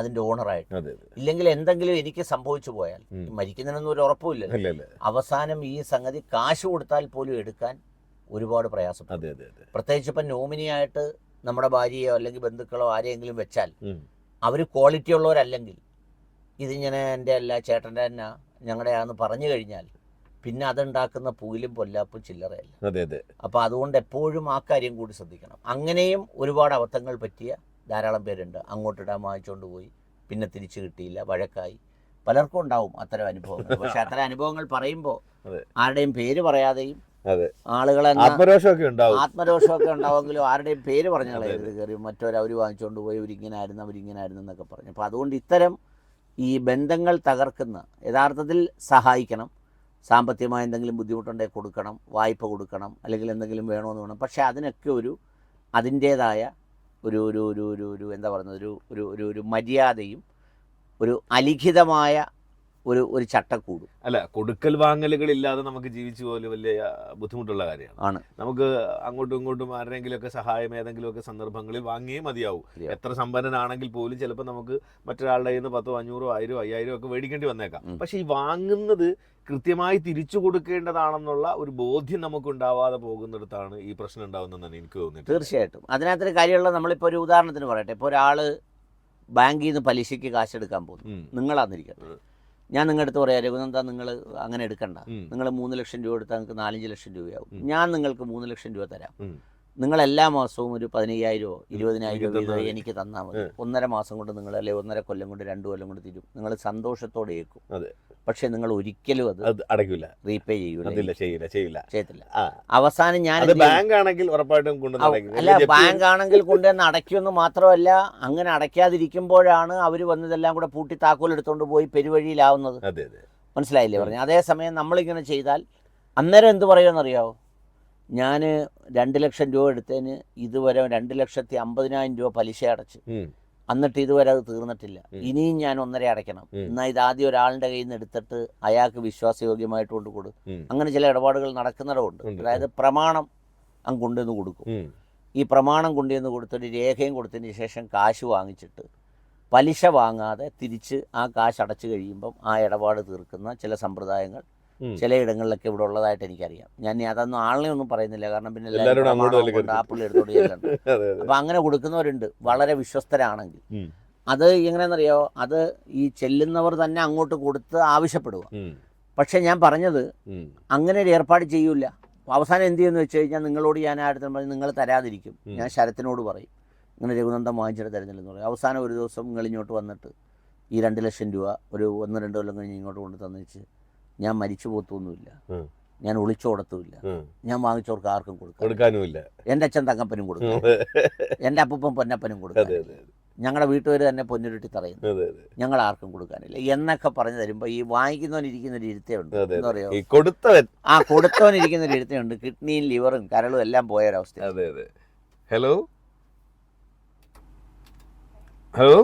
അതിന്റെ ഓണറായിട്ട്. ഇല്ലെങ്കിൽ എന്തെങ്കിലും എനിക്ക് സംഭവിച്ചു പോയാൽ, മരിക്കുന്നതിനൊന്നും ഒരു ഉറപ്പുമില്ല. അവസാനം ഈ സംഗതി കാശ് കൊടുത്താൽ പോലും എടുക്കാൻ ഒരുപാട് പ്രയാസപ്പെടും. പ്രത്യേകിച്ച് ഇപ്പം നോമിനിയായിട്ട് നമ്മുടെ ഭാര്യയോ അല്ലെങ്കിൽ ബന്ധുക്കളോ ആരെയെങ്കിലും വെച്ചാൽ അവർ ക്വാളിറ്റി ഉള്ളവരല്ലെങ്കിൽ, ഇതിങ്ങനെ എൻ്റെ അല്ല ചേട്ടൻ്റെ തന്നെ ഞങ്ങളുടെയാണെന്ന് പറഞ്ഞു കഴിഞ്ഞാൽ പിന്നെ അതുണ്ടാക്കുന്ന പൂയിലും പൊല്ലാപ്പും ചില്ലറയല്ല. അപ്പോൾ അതുകൊണ്ട് എപ്പോഴും ആ കാര്യം കൂടി ശ്രദ്ധിക്കണം. അങ്ങനെയും ഒരുപാട് അബദ്ധങ്ങൾ പറ്റിയ ധാരാളം പേരുണ്ട്. അങ്ങോട്ടിടാൻ വാങ്ങിച്ചുകൊണ്ട് പോയി, പിന്നെ തിരിച്ചു കിട്ടിയില്ല, വഴക്കായി. പലർക്കും ഉണ്ടാവും അത്തരം അനുഭവങ്ങൾ. പക്ഷെ അത്തരം അനുഭവങ്ങൾ പറയുമ്പോൾ ആരുടെയും പേര് പറയാതെയും ആളുകളെ ആത്മരോഷമൊക്കെ ഉണ്ടാവുമെങ്കിലും ആരുടെയും പേര് പറഞ്ഞു കളയരുത്. കയറി മറ്റവരവർ വാങ്ങിച്ചുകൊണ്ട് പോയി അവരിങ്ങനായിരുന്നു എന്നൊക്കെ പറഞ്ഞു. അപ്പോൾ അതുകൊണ്ട് ഇത്തരം ഈ ബന്ധങ്ങൾ തകർക്കുന്ന, യഥാർത്ഥത്തിൽ സഹായിക്കണം, സാമ്പത്തികമായ എന്തെങ്കിലും ബുദ്ധിമുട്ടുണ്ടെങ്കിൽ കൊടുക്കണം, വായ്പ കൊടുക്കണം, അല്ലെങ്കിൽ എന്തെങ്കിലും വേണമെന്ന് വേണം. പക്ഷേ അതിനൊക്കെ അതിൻ്റേതായ ഒരു എന്താ പറയുന്നത്, ഒരു മര്യാദയും ഒരു അലിഖിതമായ ഒരു ചട്ടക്കൂടും. അല്ല, കൊടുക്കൽ വാങ്ങലുകളില്ലാതെ നമുക്ക് ജീവിച്ചു പോലും വലിയ ബുദ്ധിമുട്ടുള്ള കാര്യമാണ്. നമുക്ക് അങ്ങോട്ടും ഇങ്ങോട്ടും ആരുടെയെങ്കിലുമൊക്കെ സഹായം ഏതെങ്കിലുമൊക്കെ സന്ദർഭങ്ങളിൽ വാങ്ങിയേ മതിയാവും. എത്ര സമ്പന്നനാണെങ്കിൽ പോലും ചിലപ്പോൾ നമുക്ക് മറ്റൊരാളുടെ കയ്യിൽ നിന്ന് 10, 500, 1000, 5000 ഒക്കെ മേടിക്കേണ്ടി വന്നേക്കാം. പക്ഷെ ഈ വാങ്ങുന്നത് കൃത്യമായി തിരിച്ചു കൊടുക്കേണ്ടതാണെന്നുള്ള ഒരു ബോധ്യം നമുക്ക് ഉണ്ടാവാതെ പോകുന്നിടത്താണ് ഈ പ്രശ്നം ഉണ്ടാവുന്നതെന്നാണ് എനിക്ക് തോന്നുന്നത്. തീർച്ചയായിട്ടും അതിനകത്തൊരു കാര്യമുള്ള, നമ്മളിപ്പോൾ ഒരു ഉദാഹരണത്തിന് പറയട്ടെ, ഇപ്പോൾ ഒരാൾ ബാങ്കിൽ നിന്ന് പലിശയ്ക്ക് കാശെടുക്കാൻ പോകുന്നു, നിങ്ങളാന്നിരിക്കട്ടെ. ഞാൻ നിങ്ങളുടെ അടുത്ത് പറയാം, രഘുനന്ദ നിങ്ങൾ അങ്ങനെ എടുക്കണ്ട, നിങ്ങൾ 3 ലക്ഷം രൂപ എടുത്താൽ നിങ്ങൾക്ക് 4-5 ലക്ഷം രൂപയാവും. ഞാൻ നിങ്ങൾക്ക് 3 ലക്ഷം രൂപ തരാം, നിങ്ങൾ എല്ലാ മാസവും ഒരു 15,000 20,000 രൂപ എനിക്ക് തന്നാൽ മതി. 1.5 മാസം കൊണ്ട് നിങ്ങൾ, അല്ലെങ്കിൽ 1.5 കൊല്ലം കൊണ്ട് 2 കൊല്ലം കൊണ്ട് തീരും. നിങ്ങൾ സന്തോഷത്തോടെ ഏൽക്കും. പക്ഷെ നിങ്ങൾ ഒരിക്കലും അത് അടയ്ക്കില്ല, റീപേ ചെയ്യത്തില്ല. അവസാനം ഞാൻ ബാങ്ക് ആണെങ്കിൽ ഉറപ്പായിട്ടും അല്ല, ബാങ്ക് ആണെങ്കിൽ കൊണ്ടുവന്ന് അടയ്ക്കുമെന്ന് മാത്രമല്ല, അങ്ങനെ അടയ്ക്കാതിരിക്കുമ്പോഴാണ് അവർ വന്നതെല്ലാം കൂടെ പൂട്ടി താക്കോൽ എടുത്തുകൊണ്ട് പോയി പെരുവഴിയിലാവുന്നത്. മനസ്സിലായില്ലേ പറഞ്ഞു? അതേസമയം നമ്മളിങ്ങനെ ചെയ്താൽ അന്നേരം എന്ത് പറയുമെന്നറിയാവോ? ഞാൻ 2 ലക്ഷം രൂപ എടുത്തതിന് ഇതുവരെ 2,50,000 രൂപ പലിശ അടച്ച്, എന്നിട്ട് ഇതുവരെ അത് തീർന്നിട്ടില്ല, ഇനിയും ഞാൻ 1.5 അടയ്ക്കണം. എന്നാൽ ഇതാദ്യം ഒരാളുടെ കയ്യിൽ നിന്ന് എടുത്തിട്ട് അയാൾക്ക് വിശ്വാസയോഗ്യമായിട്ട് കൊണ്ട് കൊടുക്കും. അങ്ങനെ ചില ഇടപാടുകൾ നടക്കുന്നിടമുണ്ട്. അതായത് പ്രമാണം അങ്ങ് കൊണ്ടുവന്ന് കൊടുക്കും. ഈ പ്രമാണം കൊണ്ടുവന്ന് കൊടുത്തിട്ട് രേഖയും കൊടുത്തതിന് ശേഷം കാശ് വാങ്ങിച്ചിട്ട് പലിശ വാങ്ങാതെ തിരിച്ച് ആ കാശ് അടച്ചു കഴിയുമ്പം ആ ഇടപാട് തീർക്കുന്ന ചില സമ്പ്രദായങ്ങൾ ചിലയിടങ്ങളിലൊക്കെ ഇവിടെ ഉള്ളതായിട്ട് എനിക്കറിയാം. ഞാൻ അതൊന്നും ആളിനെ ഒന്നും പറയുന്നില്ല, കാരണം പിന്നെ ആപ്പിൾ എടുത്തോണ്ട് ചെല്ലുന്നുണ്ട്. അപ്പൊ അങ്ങനെ കൊടുക്കുന്നവരുണ്ട്, വളരെ വിശ്വസ്തരാണെങ്കിൽ. അത് എങ്ങനെയാണെന്നറിയോ, അത് ഈ ചെല്ലുന്നവർ തന്നെ അങ്ങോട്ട് കൊടുത്ത് ആവശ്യപ്പെടുക. പക്ഷെ ഞാൻ പറഞ്ഞത് അങ്ങനെ ഒരു ഏർപ്പാട് ചെയ്യൂല. അവസാനം എന്ത് ചെയ്യുമെന്ന് വെച്ച് കഴിഞ്ഞാൽ, നിങ്ങളോട് ഞാൻ ആരുടെ പറഞ്ഞ് നിങ്ങൾ തരാതിരിക്കും. ഞാൻ ശരത്തിനോട് പറയും, ഇങ്ങനെ രഘുനന്ദൻ വാങ്ങിച്ചിട്ട് തരുന്നില്ലെന്ന് പറയും. അവസാനം ഒരു ദിവസം നിങ്ങൾ ഇങ്ങോട്ട് വന്നിട്ട് ഈ 2 ലക്ഷം രൂപ ഒരു 1-2 കൊല്ലം കഴിഞ്ഞ് ഇങ്ങോട്ട് കൊണ്ട് തന്നിച്ച്, ഞാൻ മരിച്ചു പോത്തൊന്നുമില്ല, ഞാൻ ഒളിച്ചോടത്തുമില്ല, ഞാൻ വാങ്ങിച്ചവർക്ക് ആർക്കും കൊടുക്കാനുമില്ല, എൻ്റെ അച്ഛൻ തങ്കപ്പനും കൊടുക്കും, എൻ്റെ അപ്പൂപ്പൻ പൊന്നപ്പനും കൊടുക്കും, ഞങ്ങളുടെ വീട്ടുകാർ തന്നെ പൊന്നുരുട്ടി തറയുന്നു, ഞങ്ങൾ ആർക്കും കൊടുക്കാനില്ല എന്നൊക്കെ പറഞ്ഞു തരുമ്പോൾ ഈ വാങ്ങിക്കുന്നവനിരിക്കുന്ന ഒരു ഇരുത്തയുണ്ട്. എന്താ പറയുക, കൊടുത്തവനിരിക്കുന്ന ഒരു ഇരുത്തയുണ്ട്. കിഡ്നിയും ലിവറും കരളും എല്ലാം പോയൊരവസ്ഥ. ഹലോ ഹലോ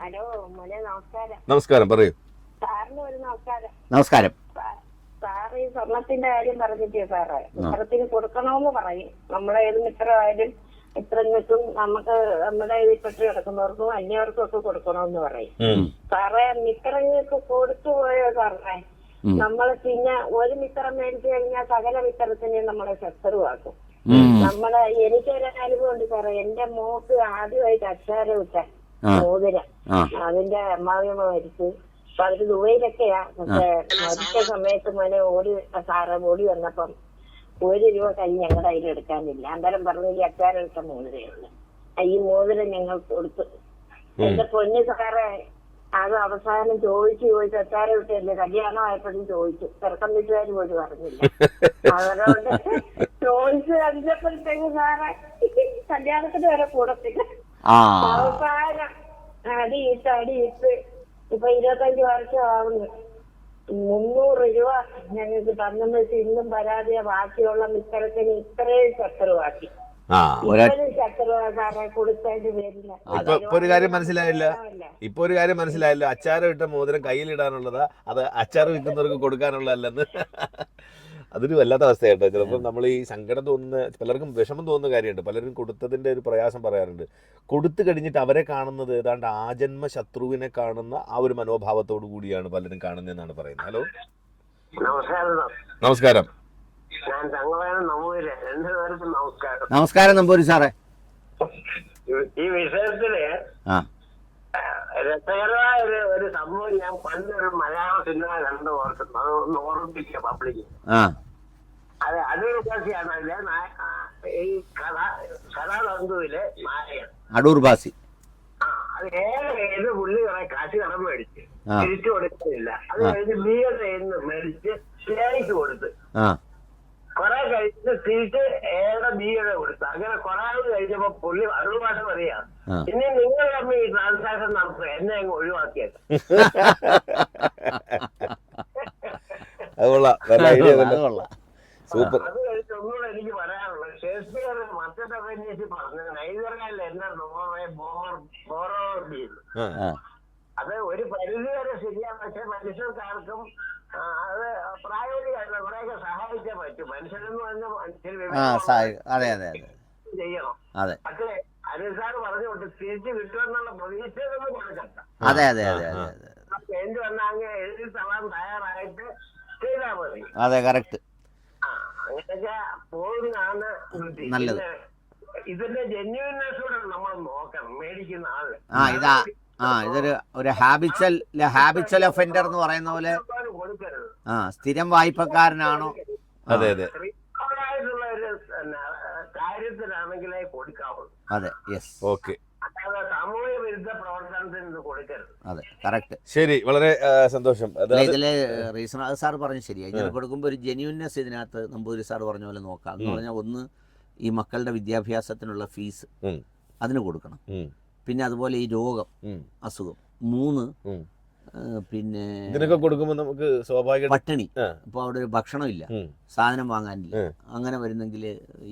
ഹലോ മോനെ നമസ്കാരം. നമസ്കാരം, പറയൂ. സാറിന് ഒരു നമസ്കാരം. നമസ്കാരം. സാറ് ഈ സ്വർണത്തിന്റെ കാര്യം പറഞ്ഞിട്ടേ സാറേ, മിത്രത്തിന് കൊടുക്കണമെന്ന് പറയും. നമ്മളെ ഏത് മിത്രമായാലും മിത്രങ്ങൾക്കും നമുക്ക് നമ്മുടെ ഇതിൽപ്പെട്ട് കിടക്കുന്നവർക്കും അന്യവർക്കും ഒക്കെ കൊടുക്കണമെന്ന് പറയും. സാറേ മിത്രങ്ങൾക്ക് കൊടുത്തു പോയോ സാറേ? നമ്മള് പിന്നെ ഒരു മിത്രം മേടിച്ചു കഴിഞ്ഞാൽ സകല മിത്രത്തിനെ നമ്മളെ ശത്രുവാക്കും. നമ്മള് എനിക്കൊരു അനുഭവം ഉണ്ട് സാറേ. എന്റെ മോക്ക് ആദ്യമായിട്ട് അക്ഷരം ഇട്ട മോതിരം അതിന്റെ അമ്മാവിയമ്മ മരിച്ചു. അപ്പൊ അവര് ദുബൈയിലൊക്കെയാ. പക്ഷെ മരിച്ച സമയത്ത് മോനെ സാറ് ഓടി വന്നപ്പം 1 രൂപ കൈ ഞങ്ങളുടെ കയ്യിൽ എടുക്കാനില്ല. അന്നേരം പറഞ്ഞു ഈ അച്ചാരം ഇട്ട മോതിരേ ഉള്ളു, ഈ മോതിരം ഞങ്ങൾ കൊടുത്തു. എന്റെ പൊന്നു സാറേ, അത് അവസാനം ചോദിച്ചു അച്ചാരം ഇട്ടല്ലേ കല്യാണം ആയപ്പോഴും ചോദിച്ചു. ചെറുക്കം വീട്ടുകാർ പോലും അറിഞ്ഞില്ല. അവരോട് ചോദിച്ചു കഴിഞ്ഞപ്പോഴത്തേക്ക് സാറേ കല്യാണത്തിന് വരെ കൂടത്തില്ല. അവസാനം അടിയിട്ട് ഇപ്പൊ 25 വർഷം ആവുന്നു. 300 രൂപ ഞങ്ങൾക്ക് തന്നെന്ന് വെച്ച് ഇന്നും പരാതിയെ ബാക്കിയുള്ള മിത്രത്തിന് ഇത്രയും ശത്രുവാക്കി. ശത്രുവാക്കാരെ കൊടുത്തതിന്റെ പേരില്ല. ഇപ്പൊ ഒരു കാര്യം മനസ്സിലായല്ലോ, അച്ചാരം ഇട്ട മോതിരം കയ്യിലിടാനുള്ളതാ, അത് അച്ചാർ വിൽക്കുന്നവർക്ക് കൊടുക്കാനുള്ളതല്ലെന്ന്. അതൊരു വല്ലാത്ത അവസ്ഥയായിട്ടോ. ചിലപ്പോൾ നമ്മൾ ഈ സങ്കടം തോന്നുന്ന, പലർക്കും വിഷമം തോന്നുന്ന കാര്യമുണ്ട്. പലരും കൊടുത്തതിന്റെ ഒരു പ്രയാസം പറയാറുണ്ട്. കൊടുത്തു കഴിഞ്ഞിട്ട് അവരെ കാണുന്നത് ഏതാണ്ട് ആജന്മ ശത്രുവിനെ കാണുന്ന ആ ഒരു മനോഭാവത്തോടു കൂടിയാണ് പലരും കാണുന്നതെന്നാണ് പറയുന്നത്. ഹലോ, നമസ്കാരം. നമസ്കാരം നമ്പൂരി സാറേ. ഈ വിഷയത്തില് രസകരമായ ഒരു സംഭവം ഞാൻ പണ്ടൊരു മലയാള സിനിമ കണ്ടു ഓർക്കുന്നു. അതൊന്ന് ഓർമ്മിപ്പിക്കുക പബ്ലിക്ക്. അത് അടൂർ ബാസിയാണ് അതിലെ ഈ കഥാതന്തുവിലെ നായകൻ. അടൂർ ബാസി. അത് ഏത് പുള്ളി കുറെ കാശ് കടം മേടിച്ച് തിരിച്ചു കൊടുക്കുന്നില്ല. അത് കഴിഞ്ഞ് ബിയുടെ മേടിച്ച് സ്റ്റേക്ക് കൊടുത്ത് കുറെ കഴിച്ച് തിരിച്ച് ബിയുടെ കൊടുത്ത്. അങ്ങനെ കുറെ കഴിഞ്ഞപ്പോ പുള്ളി അടൂർ ഭാഷ പറയാ, ഇനി നിങ്ങൾ തമ്മിൽ ഈ ട്രാൻസാക്ഷൻ നടത്തുക, എന്നെ അങ്ങ് ഒഴിവാക്കിയത്. സൂപ്പർ. അത് കഴിഞ്ഞ് ഒന്നുകൂടെ എനിക്ക് പറയാനുള്ളത്, ഷേക്സ്പിയർ മറ്റൊരു അഭിനയിച്ച് പറഞ്ഞത് നൈതറല്ല എന്നെ അത് ഒരു പരിധി വരെ ശരിയാണ്. പക്ഷെ മനുഷ്യർക്കാർക്കും അത് പ്രായോഗികമല്ല. കുറെയൊക്കെ സഹായിക്കാൻ പറ്റും. മനുഷ്യരെന്ന് പറഞ്ഞാൽ ചെയ്യണം. പക്ഷേ അനുസാർ പറഞ്ഞുകൊണ്ട് തിരിച്ചു കിട്ടുമെന്നുള്ള പ്രതീക്ഷയൊന്നും കൊടുക്കണ്ട. എന്ത് വന്നാൽ അങ്ങ് എഴുതി തള്ളാൻ തയ്യാറായിട്ട് ചെയ്താൽ മതി. കറക്റ്റ്. അങ്ങനെയൊക്കെ പോകുന്നതാണ് നല്ലത്. ഇതിന്റെ ജെന്യൂനെസ് കൂടെ നമ്മൾ നോക്കണം. മേടിക്കുന്ന ആള് ഇതൊരു ഹാബിച്വൽ ഒഫൻഡർ എന്ന് പറയുന്ന പോലെ സ്ഥിരം വായ്പക്കാരനാണോ? അതെ അതെ, ഒരു കാര്യത്തിലാണെങ്കിലേ കൊടുക്കാവുള്ളൂ. അതെ, യെസ്, ഓക്കെ. സാമൂഹ്യ വിരുദ്ധ പ്രവർത്തനത്തിന് കൊടുക്കരുത്. അതെ, കറക്റ്റ്. ശരി, വളരെ സന്തോഷം. ഇതിലെ റീസൺ അത് സാർ പറഞ്ഞു ശരിയായി. ഇങ്ങനെ കൊടുക്കുമ്പോൾ ഒരു ജെന്യൂൻനെസ് ഇതിനകത്ത് നമ്പൂതിരി സാർ പറഞ്ഞ പോലെ നോക്കാം. എന്ന് പറഞ്ഞാൽ ഒന്ന്, ഈ മക്കളുടെ വിദ്യാഭ്യാസത്തിനുള്ള ഫീസ് അതിന് കൊടുക്കണം. പിന്നെ അതുപോലെ ഈ രോഗം, അസുഖം. 3, പിന്നെ ഇതിനൊക്കെ കൊടുക്കുമ്പോൾ നമുക്ക് സ്വാഭാവിക പട്ടിണി. ഇപ്പോൾ അവിടെ ഒരു ഭക്ഷണം ഇല്ല, സാധനം വാങ്ങാനില്ല, അങ്ങനെ വരുന്നെങ്കിൽ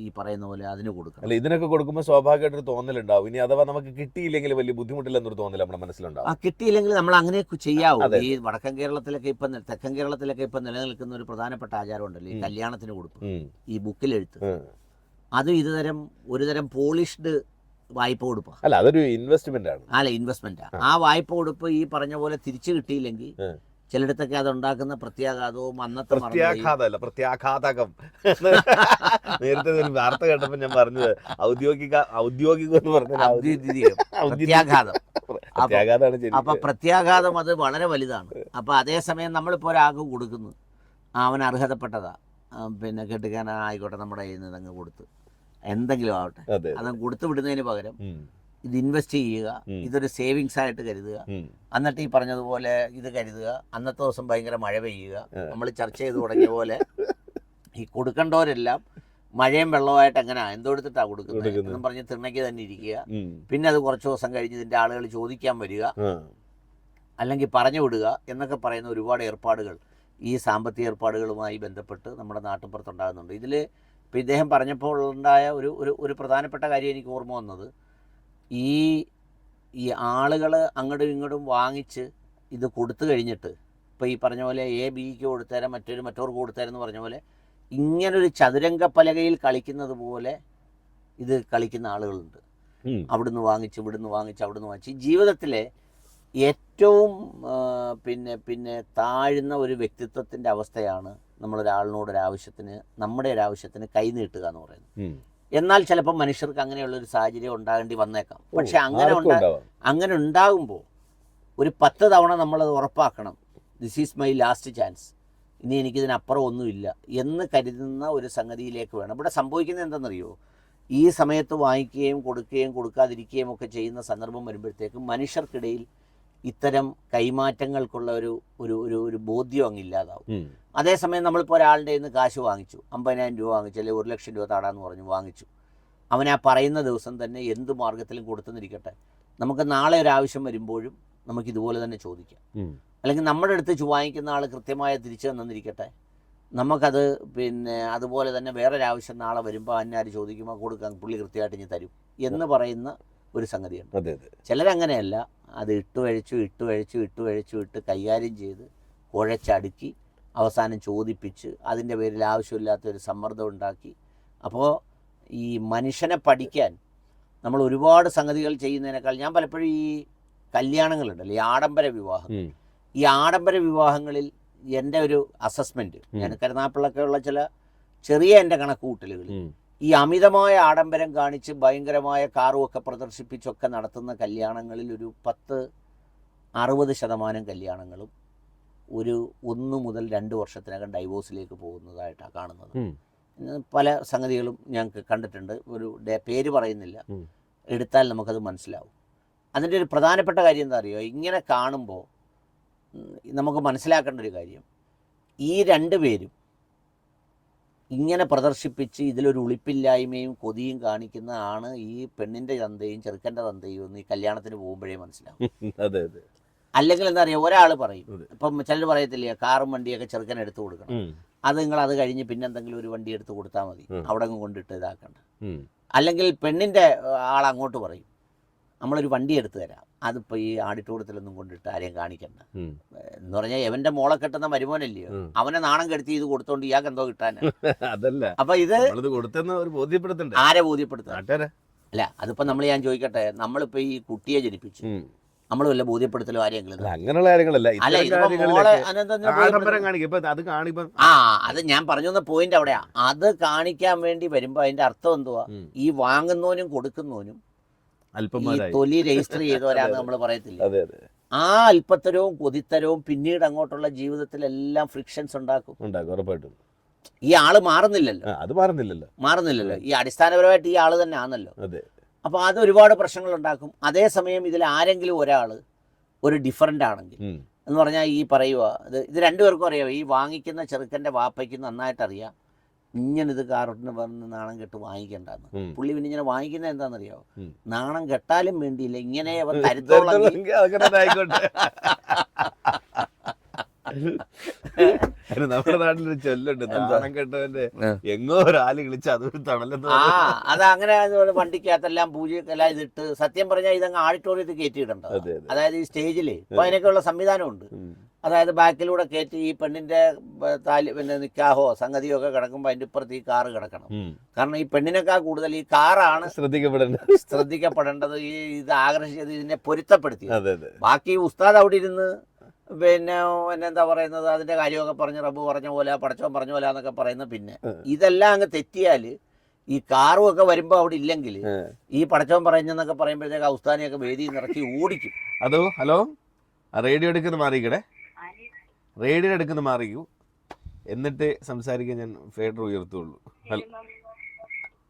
ഈ പറയുന്ന പോലെ അതിന് കൊടുക്കണം. അല്ല, ഇതിനൊക്കെ കൊടുക്കുമ്പോൾ സ്വാഭാവികമായിട്ടൊരു തോന്നലുണ്ടാവും, ഇനി അഥവാ നമുക്ക് കിട്ടിയില്ലെങ്കിൽ വലിയ ബുദ്ധിമുട്ടില്ലെന്നൊരു തോന്നൽ നമ്മുടെ മനസ്സിലുണ്ടാവും. കിട്ടിയില്ലെങ്കിൽ നമ്മൾ അങ്ങനെ ചെയ്യാവൂ. ഈ വടക്കൻ കേരളത്തിലൊക്കെ ഇപ്പം, തെക്കൻ കേരളത്തിലൊക്കെ ഇപ്പം നിലനിൽക്കുന്ന ഒരു പ്രധാനപ്പെട്ട ആചാരം ഉണ്ടല്ലോ, ഈ കല്യാണത്തിന് കൊടുക്കും, ഈ ബുക്കിലെഴുത്ത്. അത് ഒരുതരം പോളിഷ്ഡ് വായ്പ കൊടുപ്പ്. അല്ല, അതൊരു ഇൻവെസ്റ്റ്മെന്റ് ആണ്. അല്ല, ഇൻവെസ്റ്റ്മെന്റ്. ആ വായ്പ കൊടുപ്പ് ഈ പറഞ്ഞ പോലെ തിരിച്ചു കിട്ടിയില്ലെങ്കിൽ ചിലയിടത്തൊക്കെ അതുണ്ടാക്കുന്ന പ്രത്യാഘാതവും അന്നത്തെ പ്രത്യാഘാതകം. നേരത്തെ ഒരു വാർത്ത കേട്ടപ്പോൾ ഞാൻ പറഞ്ഞത് ഔദ്യോഗികം എന്ന് പറഞ്ഞ പ്രത്യാഘാതം. അപ്പൊ പ്രത്യാഘാതം അത് വളരെ വലുതാണ്. അപ്പൊ അതേസമയം നമ്മളിപ്പോ ഒരാൾക്ക് കൊടുക്കുന്നു, അവൻ അർഹതപ്പെട്ടതാ, പിന്നെ കെട്ടിക്കാനായിക്കോട്ടെ നമ്മുടെ കയ്യിൽ നിന്ന് അങ്ങ് കൊടുത്ത് എന്തെങ്കിലും ആവട്ടെ, അതങ്ങ് കൊടുത്തു വിടുന്നതിന് പകരം ഇത് ഇൻവെസ്റ്റ് ചെയ്യുക, ഇതൊരു സേവിങ്സ് ആയിട്ട് കരുതുക. എന്നിട്ട് ഈ പറഞ്ഞതുപോലെ ഇത് കരുതുക, അന്നത്തെ ദിവസം ഭയങ്കര മഴ പെയ്യുക. നമ്മൾ ചർച്ച ചെയ്ത് തുടങ്ങിയ പോലെ ഈ കൊടുക്കേണ്ടവരെല്ലാം മഴയും വെള്ളമായിട്ട് എങ്ങനെയാ എന്തെടുത്തിട്ടാണ് കൊടുക്കുന്നത് എന്നും പറഞ്ഞ് തിണ്ണയ്ക്ക് തന്നെ ഇരിക്കുക. പിന്നെ അത് കുറച്ച് ദിവസം കഴിഞ്ഞ് ഇതിൻ്റെ ആളുകൾ ചോദിക്കാൻ വരിക, അല്ലെങ്കിൽ പറഞ്ഞു വിടുക എന്നൊക്കെ പറയുന്ന ഒരുപാട് ഏർപ്പാടുകൾ ഈ സാമ്പത്തിക ഏർപ്പാടുകളുമായി ബന്ധപ്പെട്ട് നമ്മുടെ നാട്ടിൻപുറത്തുണ്ടാകുന്നുണ്ട്. ഇതിൽ ഇപ്പോൾ ഇദ്ദേഹം പറഞ്ഞപ്പോൾ ഉണ്ടായ ഒരു പ്രധാനപ്പെട്ട കാര്യം എനിക്ക് ഓർമ്മ വന്നത്, ഈ ആളുകൾ അങ്ങോട്ടും ഇങ്ങോട്ടും വാങ്ങിച്ച് ഇത് കൊടുത്തു കഴിഞ്ഞിട്ട് ഇപ്പോൾ ഈ പറഞ്ഞ പോലെ എ ബിക്ക് കൊടുത്തരാം മറ്റവർക്ക് കൊടുത്തരാമെന്ന് പറഞ്ഞ പോലെ ഇങ്ങനൊരു ചതുരംഗ പലകയിൽ കളിക്കുന്നത് പോലെ ഇത് കളിക്കുന്ന ആളുകളുണ്ട്. അവിടുന്ന് വാങ്ങിച്ച് ഇവിടുന്ന് വാങ്ങിച്ച് അവിടുന്ന് വാങ്ങിച്ച് ജീവിതത്തിലെ ഏറ്റവും പിന്നെ താഴ്ന്ന ഒരു വ്യക്തിത്വത്തിൻ്റെ അവസ്ഥയാണ് നമ്മുടെ ഒരാവശ്യത്തിന് കൈ നീട്ടുക എന്ന് പറയുന്നത്. എന്നാൽ ചിലപ്പോൾ മനുഷ്യർക്ക് അങ്ങനെയുള്ളൊരു സാഹചര്യം ഉണ്ടാകേണ്ടി വന്നേക്കാം. പക്ഷെ അങ്ങനെ ഉണ്ടാകുമ്പോൾ ഒരു 10 തവണ നമ്മളത് ഉറപ്പാക്കണം, this is my last chance, ഇനി എനിക്കിതിനപ്പുറം ഒന്നുമില്ല എന്ന് കരുതുന്ന ഒരു സംഗതിയിലേക്ക് വേണം. ഇവിടെ സംഭവിക്കുന്നത് എന്താണെന്നറിയോ, ഈ സമയത്ത് വാങ്ങിക്കുകയും കൊടുക്കാതിരിക്കുകയും ഒക്കെ ചെയ്യുന്ന സന്ദർഭം വരുമ്പോഴത്തേക്കും മനുഷ്യർക്കിടയിൽ ഇത്തരം കൈമാറ്റങ്ങൾക്കുള്ള ഒരു ബോധ്യം അങ്ങ് ഇല്ലാതാവും. അതേസമയം നമ്മളിപ്പോൾ ഒരാളുടെ നിന്ന് കാശ് വാങ്ങിച്ചു, 50,000 രൂപ വാങ്ങിച്ചു, അല്ലെങ്കിൽ 1,00,000 രൂപ താടാന്ന് പറഞ്ഞു വാങ്ങിച്ചു. അവൻ ആ പറയുന്ന ദിവസം തന്നെ എന്ത് മാർഗത്തിലും കൊടുത്തെന്നിരിക്കട്ടെ, നമുക്ക് നാളെ ഒരാവശ്യം വരുമ്പോഴും നമുക്ക് ഇതുപോലെ തന്നെ ചോദിക്കാം. അല്ലെങ്കിൽ നമ്മുടെ അടുത്ത് വാങ്ങിക്കുന്ന ആൾ കൃത്യമായ തിരിച്ചു തന്നിരിക്കട്ടെ, നമുക്കത് പിന്നെ അതുപോലെ തന്നെ വേറൊരാവശ്യം നാളെ വരുമ്പോൾ അന്നാര് ചോദിക്കുമ്പോൾ കൊടുക്കാൻ പുള്ളി കൃത്യമായിട്ട് ഇനി തരും എന്ന് പറയുന്ന ഒരു സംഗതിയുണ്ട്. ചിലരങ്ങനെയല്ല, അത് ഇട്ട് കൈകാര്യം ചെയ്ത് കുഴച്ചടുക്കി അവസാനം ചോദിപ്പിച്ച് അതിൻ്റെ പേരിൽ ആവശ്യമില്ലാത്തൊരു സമ്മർദ്ദം ഉണ്ടാക്കി. അപ്പോൾ ഈ മനുഷ്യനെ പഠിക്കാൻ നമ്മൾ ഒരുപാട് സംഗതികൾ ചെയ്യുന്നതിനേക്കാൾ ഞാൻ പലപ്പോഴും ഈ കല്യാണങ്ങളുണ്ടല്ലോ, ഈ ആഡംബര വിവാഹങ്ങളിൽ എൻ്റെ ഒരു അസസ്മെൻറ്റ്, ഞാൻ കരുനാപ്പിളൊക്കെ ഉള്ള ചില ചെറിയ എൻ്റെ കണക്കുകൂട്ടലുകൾ, ഈ അമിതമായ ആഡംബരം കാണിച്ച് ഭയങ്കരമായ കാറുമൊക്കെ പ്രദർശിപ്പിച്ചൊക്കെ നടത്തുന്ന കല്യാണങ്ങളിൽ ഒരു 60% കല്യാണങ്ങളും ഒരു 1 മുതൽ 2 വർഷത്തിനകം ഡൈവോഴ്സിലേക്ക് പോകുന്നതായിട്ടാണ് കാണുന്നത്. പല സംഗതികളും ഞാൻ കണ്ടിട്ടുണ്ട്, ഒരു പേര് പറയുന്നില്ല, എടുത്താൽ നമുക്കത് മനസ്സിലാവും. അതിൻ്റെ ഒരു പ്രധാനപ്പെട്ട കാര്യം എന്താ അറിയുമോ, ഇങ്ങനെ കാണുമ്പോൾ നമുക്ക് മനസ്സിലാക്കേണ്ട ഒരു കാര്യം, ഈ 2 പേരും ഇങ്ങനെ പ്രദർശിപ്പിച്ച് ഇതിലൊരു ഉളിപ്പില്ലായ്മയും കൊതിയും കാണിക്കുന്ന ആണ് ഈ പെണ്ണിൻ്റെ തന്തയും ചെറുക്കൻ്റെ തന്തയും എന്ന് ഈ കല്യാണത്തിന് പോകുമ്പോഴേ മനസ്സിലാവും. അല്ലെങ്കിൽ എന്താ പറയുക, ഒരാൾ പറയും, ഇപ്പം ചിലർ പറയത്തില്ലേ കാറും വണ്ടിയൊക്കെ ചെറുക്കൻ എടുത്തു കൊടുക്കണം, അത് നിങ്ങൾ അത് കഴിഞ്ഞ് പിന്നെ എന്തെങ്കിലും ഒരു വണ്ടി എടുത്ത് കൊടുത്താൽ മതി, അവിടെ കൊണ്ടിട്ട് ഇതാക്കണ്ട. അല്ലെങ്കിൽ പെണ്ണിൻ്റെ ആൾ അങ്ങോട്ട് പറയും, നമ്മളൊരു വണ്ടി എടുത്തു തരാം, അതിപ്പോൾ ഈ ആഡിറ്റോറിയത്തിലൊന്നും കൊണ്ടിട്ട് ആരെയും കാണിക്കണ്ട എന്ന് പറഞ്ഞാൽ എവൻ്റെ മോളെ കെട്ടുന്ന മരുമോനല്ലയോ, അവനെ നാണം കെടുത്തി ഇത് കൊടുത്തോണ്ട് ഇയാൾക്ക് എന്തോ കിട്ടാൻ. അപ്പൊ ഇത് ആരെ ബോധ്യപ്പെടുത്തുക? അല്ല, അതിപ്പോ ഞാൻ ചോദിക്കട്ടെ, നമ്മളിപ്പോ ഈ കുട്ടിയെ ജനിപ്പിച്ചു, നമ്മൾ വല്ല ബോധ്യപ്പെടുത്തലോ ആരെങ്കിലും അങ്ങനെയുള്ള കാര്യങ്ങളല്ല. അത് ഞാൻ പറഞ്ഞു തന്ന പോയിന്റ് അവിടെയാ. അത് കാണിക്കാൻ വേണ്ടി വരുമ്പോ അതിന്റെ അർത്ഥം എന്തുവാ, ഈ വാങ്ങുന്നവനും കൊടുക്കുന്നവനും തൊലി രജിസ്റ്റർ ചെയ്തവരാന്ന് നമ്മൾ പറയത്തില്ല. ആ അല്പത്തരവും കൊതിത്തരവും പിന്നീട് അങ്ങോട്ടുള്ള ജീവിതത്തിലെല്ലാം ഫ്രിക്ഷൻസ് ഉണ്ടാക്കും. ഉറപ്പായിട്ടും. ഈ ആള് മാറുന്നില്ലല്ലോ. ഈ അടിസ്ഥാനപരമായിട്ട് ഈ ആള് തന്നെ ആണല്ലോ. അപ്പോൾ അത് ഒരുപാട് പ്രശ്നങ്ങൾ ഉണ്ടാക്കും. അതേസമയം ഇതിൽ ആരെങ്കിലും ഒരാൾ ഒരു ഡിഫറൻ്റ് ആണെങ്കിൽ എന്ന് പറഞ്ഞാൽ ഈ പറയുക, ഇത് 2 പേർക്കും അറിയാം, ഈ വാങ്ങിക്കുന്ന ചെറുക്കൻ്റെ വാപ്പയ്ക്ക് നന്നായിട്ട് അറിയാം ഇങ്ങനിത് കാറിന് പറഞ്ഞ് നാണം കെട്ട് വാങ്ങിക്കണ്ടെന്ന്. പുള്ളി പിന്നെ ഇങ്ങനെ വാങ്ങിക്കുന്നത് എന്താണെന്നറിയാമോ, നാണം കെട്ടാലും വേണ്ടിയില്ല, ഇങ്ങനെ അവർ കരുത്തോളം നമ്മുടെ നാട്ടിലൊരു ചൊല്ലുണ്ട്, നാണം കെട്ടവന്റെ എങ്ങോ ഒരാള് കളിച്ച് അതൊരു തണലെന്ന്. അത് അങ്ങനെ വണ്ടിക്കകത്തെല്ലാം പൂജക്കെല്ലാം ഇതിട്ട് സത്യം പറഞ്ഞാൽ ഇതങ്ങ് ആഡിറ്റോറിയത്തിൽ കയറ്റിയിട്ടുണ്ട്. അതായത് ഈ സ്റ്റേജില് ഇപ്പൊ അതിനൊക്കെയുള്ള സംവിധാനമുണ്ട്. അതായത് ബാക്കിലൂടെ കയറ്റി ഈ പെണ്ണിന്റെ പിന്നെ നിക്കാഹോ സംഗതിയോ ഒക്കെ കിടക്കുമ്പോൾ അതിന്റെ ഇപ്പുറത്ത് ഈ കാറ് കിടക്കണം. കാരണം ഈ പെണ്ണിനേക്കാൾ കൂടുതൽ ഈ കാറാണ് ശ്രദ്ധിക്കപ്പെടേണ്ടത്. ഈ ഇത് ആകർഷിച്ചത് ഇതിനെ പൊരുത്തപ്പെടുത്തി. ബാക്കി ഉസ്താദ് അവിടെ ഇരുന്ന് പിന്നെ എന്താ പറയുന്നത്, അതിന്റെ കാര്യമൊക്കെ പറഞ്ഞ് റബ്ബ് പറഞ്ഞ പോലെ പടച്ചോൻ പറഞ്ഞ പോലെ എന്നൊക്കെ പറയുന്ന. പിന്നെ ഇതെല്ലാം അങ്ങ് തെറ്റിയാല് ഈ കാറും ഒക്കെ വരുമ്പോ അവിടെ ഇല്ലെങ്കിൽ ഈ പടച്ചോൻ പറഞ്ഞെന്നൊക്കെ പറയുമ്പോഴത്തേക്ക് ഉസ്താദിനെയൊക്കെ വേദിയിൽ നിറക്കി ഓടിക്കും. ഹലോ റേഡിയോ എടുക്കുന്ന മാറിക്കടേ, റേഡിയോ എടുക്കുന്ന മാറിക്കൂ, എന്നിട്ട് സംസാരിക്കാൻ ഞാൻ ഫേഡർ ഉയർത്തുള്ളൂ.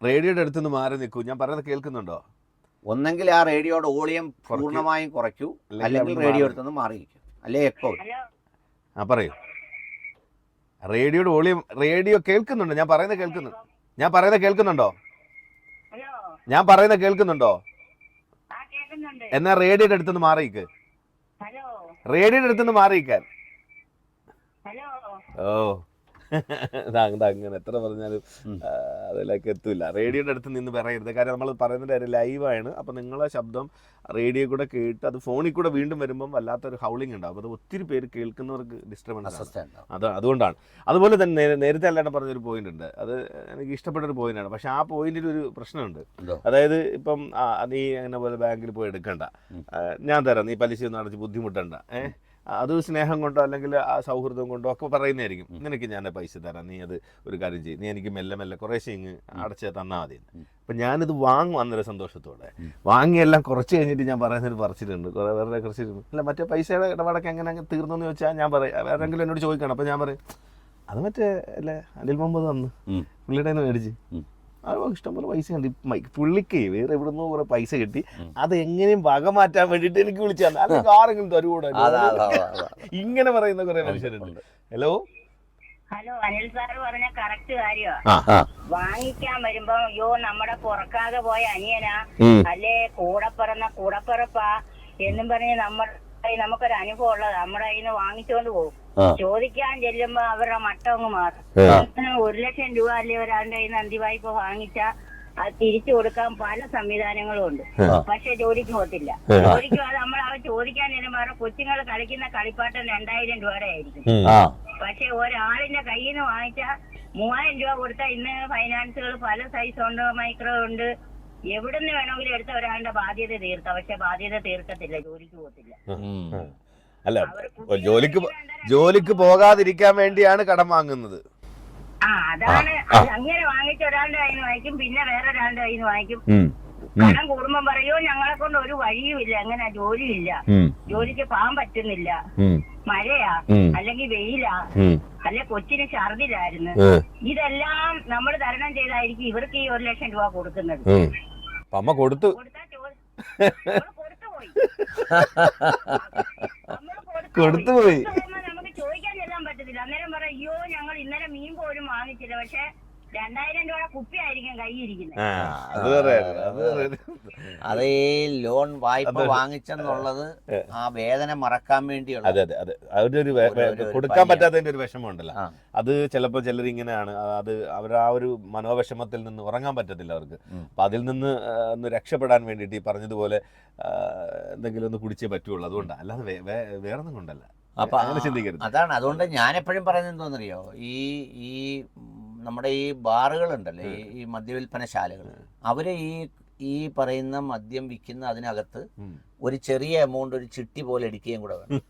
റേഡിയോയുടെ അടുത്തുനിന്ന് മാറി നിൽക്കൂ. ഞാൻ പറയുന്നത് കേൾക്കുന്നുണ്ടോ? ഒന്നെങ്കിൽ ആ റേഡിയോയുടെ വോളിയം പൂർണ്ണമായും കുറയ്ക്കൂ, അല്ലെങ്കിൽ റേഡിയോ അടുത്തുനിന്ന് മാറിയിരിക്കും, അല്ലെ എക്കോ. പറയൂ. റേഡിയോയുടെ വോളിയം, റേഡിയോ കേൾക്കുന്നുണ്ടോ? ഞാൻ പറയുന്നത് കേൾക്കുന്നുണ്ടോ? ഞാൻ പറയുന്നത് കേൾക്കുന്നുണ്ടോ? എന്നാ റേഡിയോയുടെ അടുത്തുനിന്ന് മാറിയിക്ക്, റേഡിയോയുടെ അടുത്തുനിന്ന് മാറിയിക്കാൻ. ഓ അങ്ങനെ എത്ര പറഞ്ഞാലും അതിലേക്ക് എത്തില്ല. റേഡിയോയുടെ അടുത്ത് നിന്ന് പറയരുത്, കാരണം നമ്മൾ പറയുന്നത് കാര്യം ലൈവാണ്. അപ്പം നിങ്ങളെ ശബ്ദം റേഡിയോ കൂടെ കേട്ട് അത് ഫോണിൽ കൂടെ വീണ്ടും വരുമ്പം വല്ലാത്തൊരു ഹൗളിംഗ് ഉണ്ടാവും. അത് ഒത്തിരി പേര് കേൾക്കുന്നവർക്ക് ഡിസ്റ്റർബൻസ്. അതുകൊണ്ടാണ്. അതുപോലെ തന്നെ നേരത്തെ അല്ലാണ്ട് പറഞ്ഞൊരു പോയിന്റ് ഉണ്ട്, അത് എനിക്ക് ഇഷ്ടപ്പെട്ടൊരു പോയിന്റാണ്. പക്ഷെ ആ പോയിന്റിൽ ഒരു പ്രശ്നമുണ്ട്. അതായത് ഇപ്പം നീ അങ്ങനെ പോലെ ബാങ്കിൽ പോയി എടുക്കണ്ട, ഞാൻ തരാം, നീ പലിശ ഒന്നും അടച്ച് ബുദ്ധിമുട്ടണ്ട, അത് സ്നേഹം കൊണ്ടോ അല്ലെങ്കിൽ ആ സൗഹൃദം കൊണ്ടോ ഒക്കെ പറയുന്നതായിരിക്കും. നിനക്ക് ഞാൻ പൈസ തരാം, നീ അത് ഒരു കാര്യം ചെയ്യും, നീ എനിക്ക് മെല്ലെ മെല്ലെ കുറേശ്ശെ ഇങ്ങ് അടച്ച് തന്നാൽ മതി. അപ്പം ഞാനിത് വാങ്ങും അന്നേരം സന്തോഷത്തോടെ. വാങ്ങിയെല്ലാം കുറച്ച് കഴിഞ്ഞിട്ട് ഞാൻ പറയുന്നൊരു പറിച്ചിട്ടുണ്ട്, വേറെ കുറച്ചിട്ടുണ്ട്, അല്ല മറ്റേ പൈസയുടെ ഇടപാടൊക്കെ എങ്ങനെ തീർന്നെന്ന് ചോദിച്ചാൽ ഞാൻ പറയും, വേറെങ്കിലും എന്നോട് ചോദിക്കണം. അപ്പം ഞാൻ പറയും അത് മറ്റേ അല്ലേ അനിൽ മുഹമ്മദ് വന്ന് പുള്ളിയുടെ നിന്ന് മേടിച്ച് ഇഷ്ടംപോലെ പൈസ ഉണ്ട്. പുള്ളിക്ക് വേറെ എവിടെ നിന്നോ കുറെ പൈസ കിട്ടി, അത് എങ്ങനെയും വക മാറ്റാൻ വേണ്ടിയിട്ട് എനിക്ക് വിളിച്ചു തന്നെ, അല്ലെങ്കിൽ ആരെങ്കിലും തരുകൂടെ. ഇങ്ങനെ പറയുന്ന കുറെ മനുഷ്യരുണ്ട്. ഹലോ അനിൽ സാറ് പറഞ്ഞ കറക്റ്റ് കാര്യമാണ്. വാങ്ങിക്കാൻ വരുമ്പോ അയ്യോ നമ്മുടെ പുറക്കാതെ പോയ അനിയനാ അല്ലേ കൂടെ കൂടപ്പിറപ്പാ എന്നും പറഞ്ഞ് നമുക്കൊരു അനുഭവം ഉള്ളത്, നമ്മുടെ കയ്യിൽ നിന്ന് വാങ്ങിച്ചോണ്ട് പോകും. ചോദിക്കാൻ ചെല്ലുമ്പോ അവരുടെ മട്ടം അങ്ങ് മാറും. 1,00,000 രൂപ അല്ലേ ഒരാളുടെ കയ്യിൽ നിന്ന് അന്തിവായ്പ വാങ്ങിച്ചാൽ അത് തിരിച്ചു കൊടുക്കാൻ പല സംവിധാനങ്ങളും ഉണ്ട്. പക്ഷെ ജോലിക്ക് പോകത്തില്ല. ജോലിക്ക് നമ്മൾ അവർ ചോദിക്കാൻ ചെല്ലുമ്പോ അവരുടെ കൊച്ചുങ്ങൾ കളിക്കുന്ന കളിപ്പാട്ടം 2,000 രൂപയുടെ ആയിരിക്കും. പക്ഷെ ഒരാളിന്റെ കയ്യിൽ നിന്ന് വാങ്ങിച്ചാൽ 3,000 രൂപ കൊടുത്താൽ ഇന്ന് ഫൈനാൻസുകൾ പല സൈസ് ഉണ്ട്, മൈക്രോ ഉണ്ട്, എവിടുന്ന് വേണമെങ്കിലും എടുത്ത ഒരാളുടെ ബാധ്യത തീർക്കാം. പക്ഷെ ബാധ്യത തീർക്കത്തില്ല, ജോലിക്ക് പോകത്തില്ല. അല്ല, ജോലിക്ക് പോകാതിരിക്കാൻ വേണ്ടിയാണ് കടം വാങ്ങുന്നത്. അതാണ്. അങ്ങനെ വാങ്ങിച്ച ഒരാളുടെ കയ്യിൽ നിന്ന് വാങ്ങിക്കും, പിന്നെ വേറെ ഒരാളുടെ കയ്യിൽ നിന്ന് വാങ്ങിക്കും. കടം കൂടുമ്പം പറയോ ഞങ്ങളെ കൊണ്ട് ഒരു വഴിയുമില്ല, അങ്ങനെ ജോലിയില്ല, ജോലിക്ക് പോകാൻ പറ്റുന്നില്ല, മഴയാ അല്ലെങ്കിൽ വെയിലാ, അല്ലെ കൊച്ചിന് ഛർദിലായിരുന്നു. ഇതെല്ലാം നമ്മൾ തരണം ചെയ്തായിരിക്കും ഇവർക്ക് ഈ 1,00,000 രൂപ കൊടുക്കുന്നത്. അമ്മ കൊടുത്തു കൊടുത്തുപോയി. നമുക്ക് ചോദിക്കാൻ ചെല്ലാൻ പറ്റത്തില്ല. അന്നേരം പറയാം അയ്യോ ഞങ്ങൾ ഇന്നലെ മീൻ പോലും വാങ്ങിച്ചില്ല, പക്ഷെ 2,000 രൂപയുടെ കുപ്പി ആയിരിക്കും കൈയിരിക്കുന്നത്. അതേ ലോൺ വായ്പ വാങ്ങിച്ചെന്നുള്ളത് ആ വേദന മറക്കാൻ വേണ്ടിയുള്ള. അതെ അതെ അതെ, അവരൊരു കൊടുക്കാൻ പറ്റാത്തതിന്റെ ഒരു വിഷമം ഉണ്ടല്ലോ. അത് ചിലപ്പോൾ ചിലർ ഇങ്ങനെയാണ്, അത് അവർ ആ ഒരു മനോവിഷമത്തിൽ നിന്ന് ഉറങ്ങാൻ പറ്റത്തില്ല അവർക്ക്. അപ്പൊ അതിൽ നിന്ന് ഒന്ന് രക്ഷപ്പെടാൻ വേണ്ടിയിട്ട് ഈ പറഞ്ഞതുപോലെ എന്തെങ്കിലും ഒന്ന് കുടിച്ചേ പറ്റുള്ളൂ. അതുകൊണ്ടാണ്, അല്ലാതെ വേറെ ഒന്നും കൊണ്ടല്ല. അപ്പൊ അങ്ങനെ ചിന്തിക്കരുത്. അതാണ്. അതുകൊണ്ട് ഞാൻ എപ്പോഴും പറയുന്നത് എന്താണെന്നറിയോ, ഈ നമ്മുടെ ഈ ബാറുകളുണ്ടല്ലേ, ഈ മദ്യവിൽപ്പനശാലകൾ, അവര് ഈ പറയുന്ന മദ്യം വിൽക്കുന്ന അതിനകത്ത് ഒരു ചെറിയ എമൗണ്ട് ഒരു ചിട്ടി പോലെ അടിക്കുകയും കൂടെ വേണം.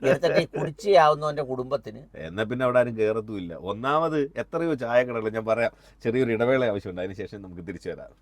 എടുത്തിട്ട് കുടിച്ചാവുന്നവന്റെ കുടുംബത്തിന്. എന്നാൽ പിന്നെ അവിടെ ആരും കയറത്തുമില്ല. ഒന്നാമത് എത്രയോ ചായ കടകൾ, ഞാൻ പറയാം, ചെറിയൊരു ഇടവേള ആവശ്യമുണ്ട്, അതിനുശേഷം നമുക്ക് തിരിച്ചു വരാം.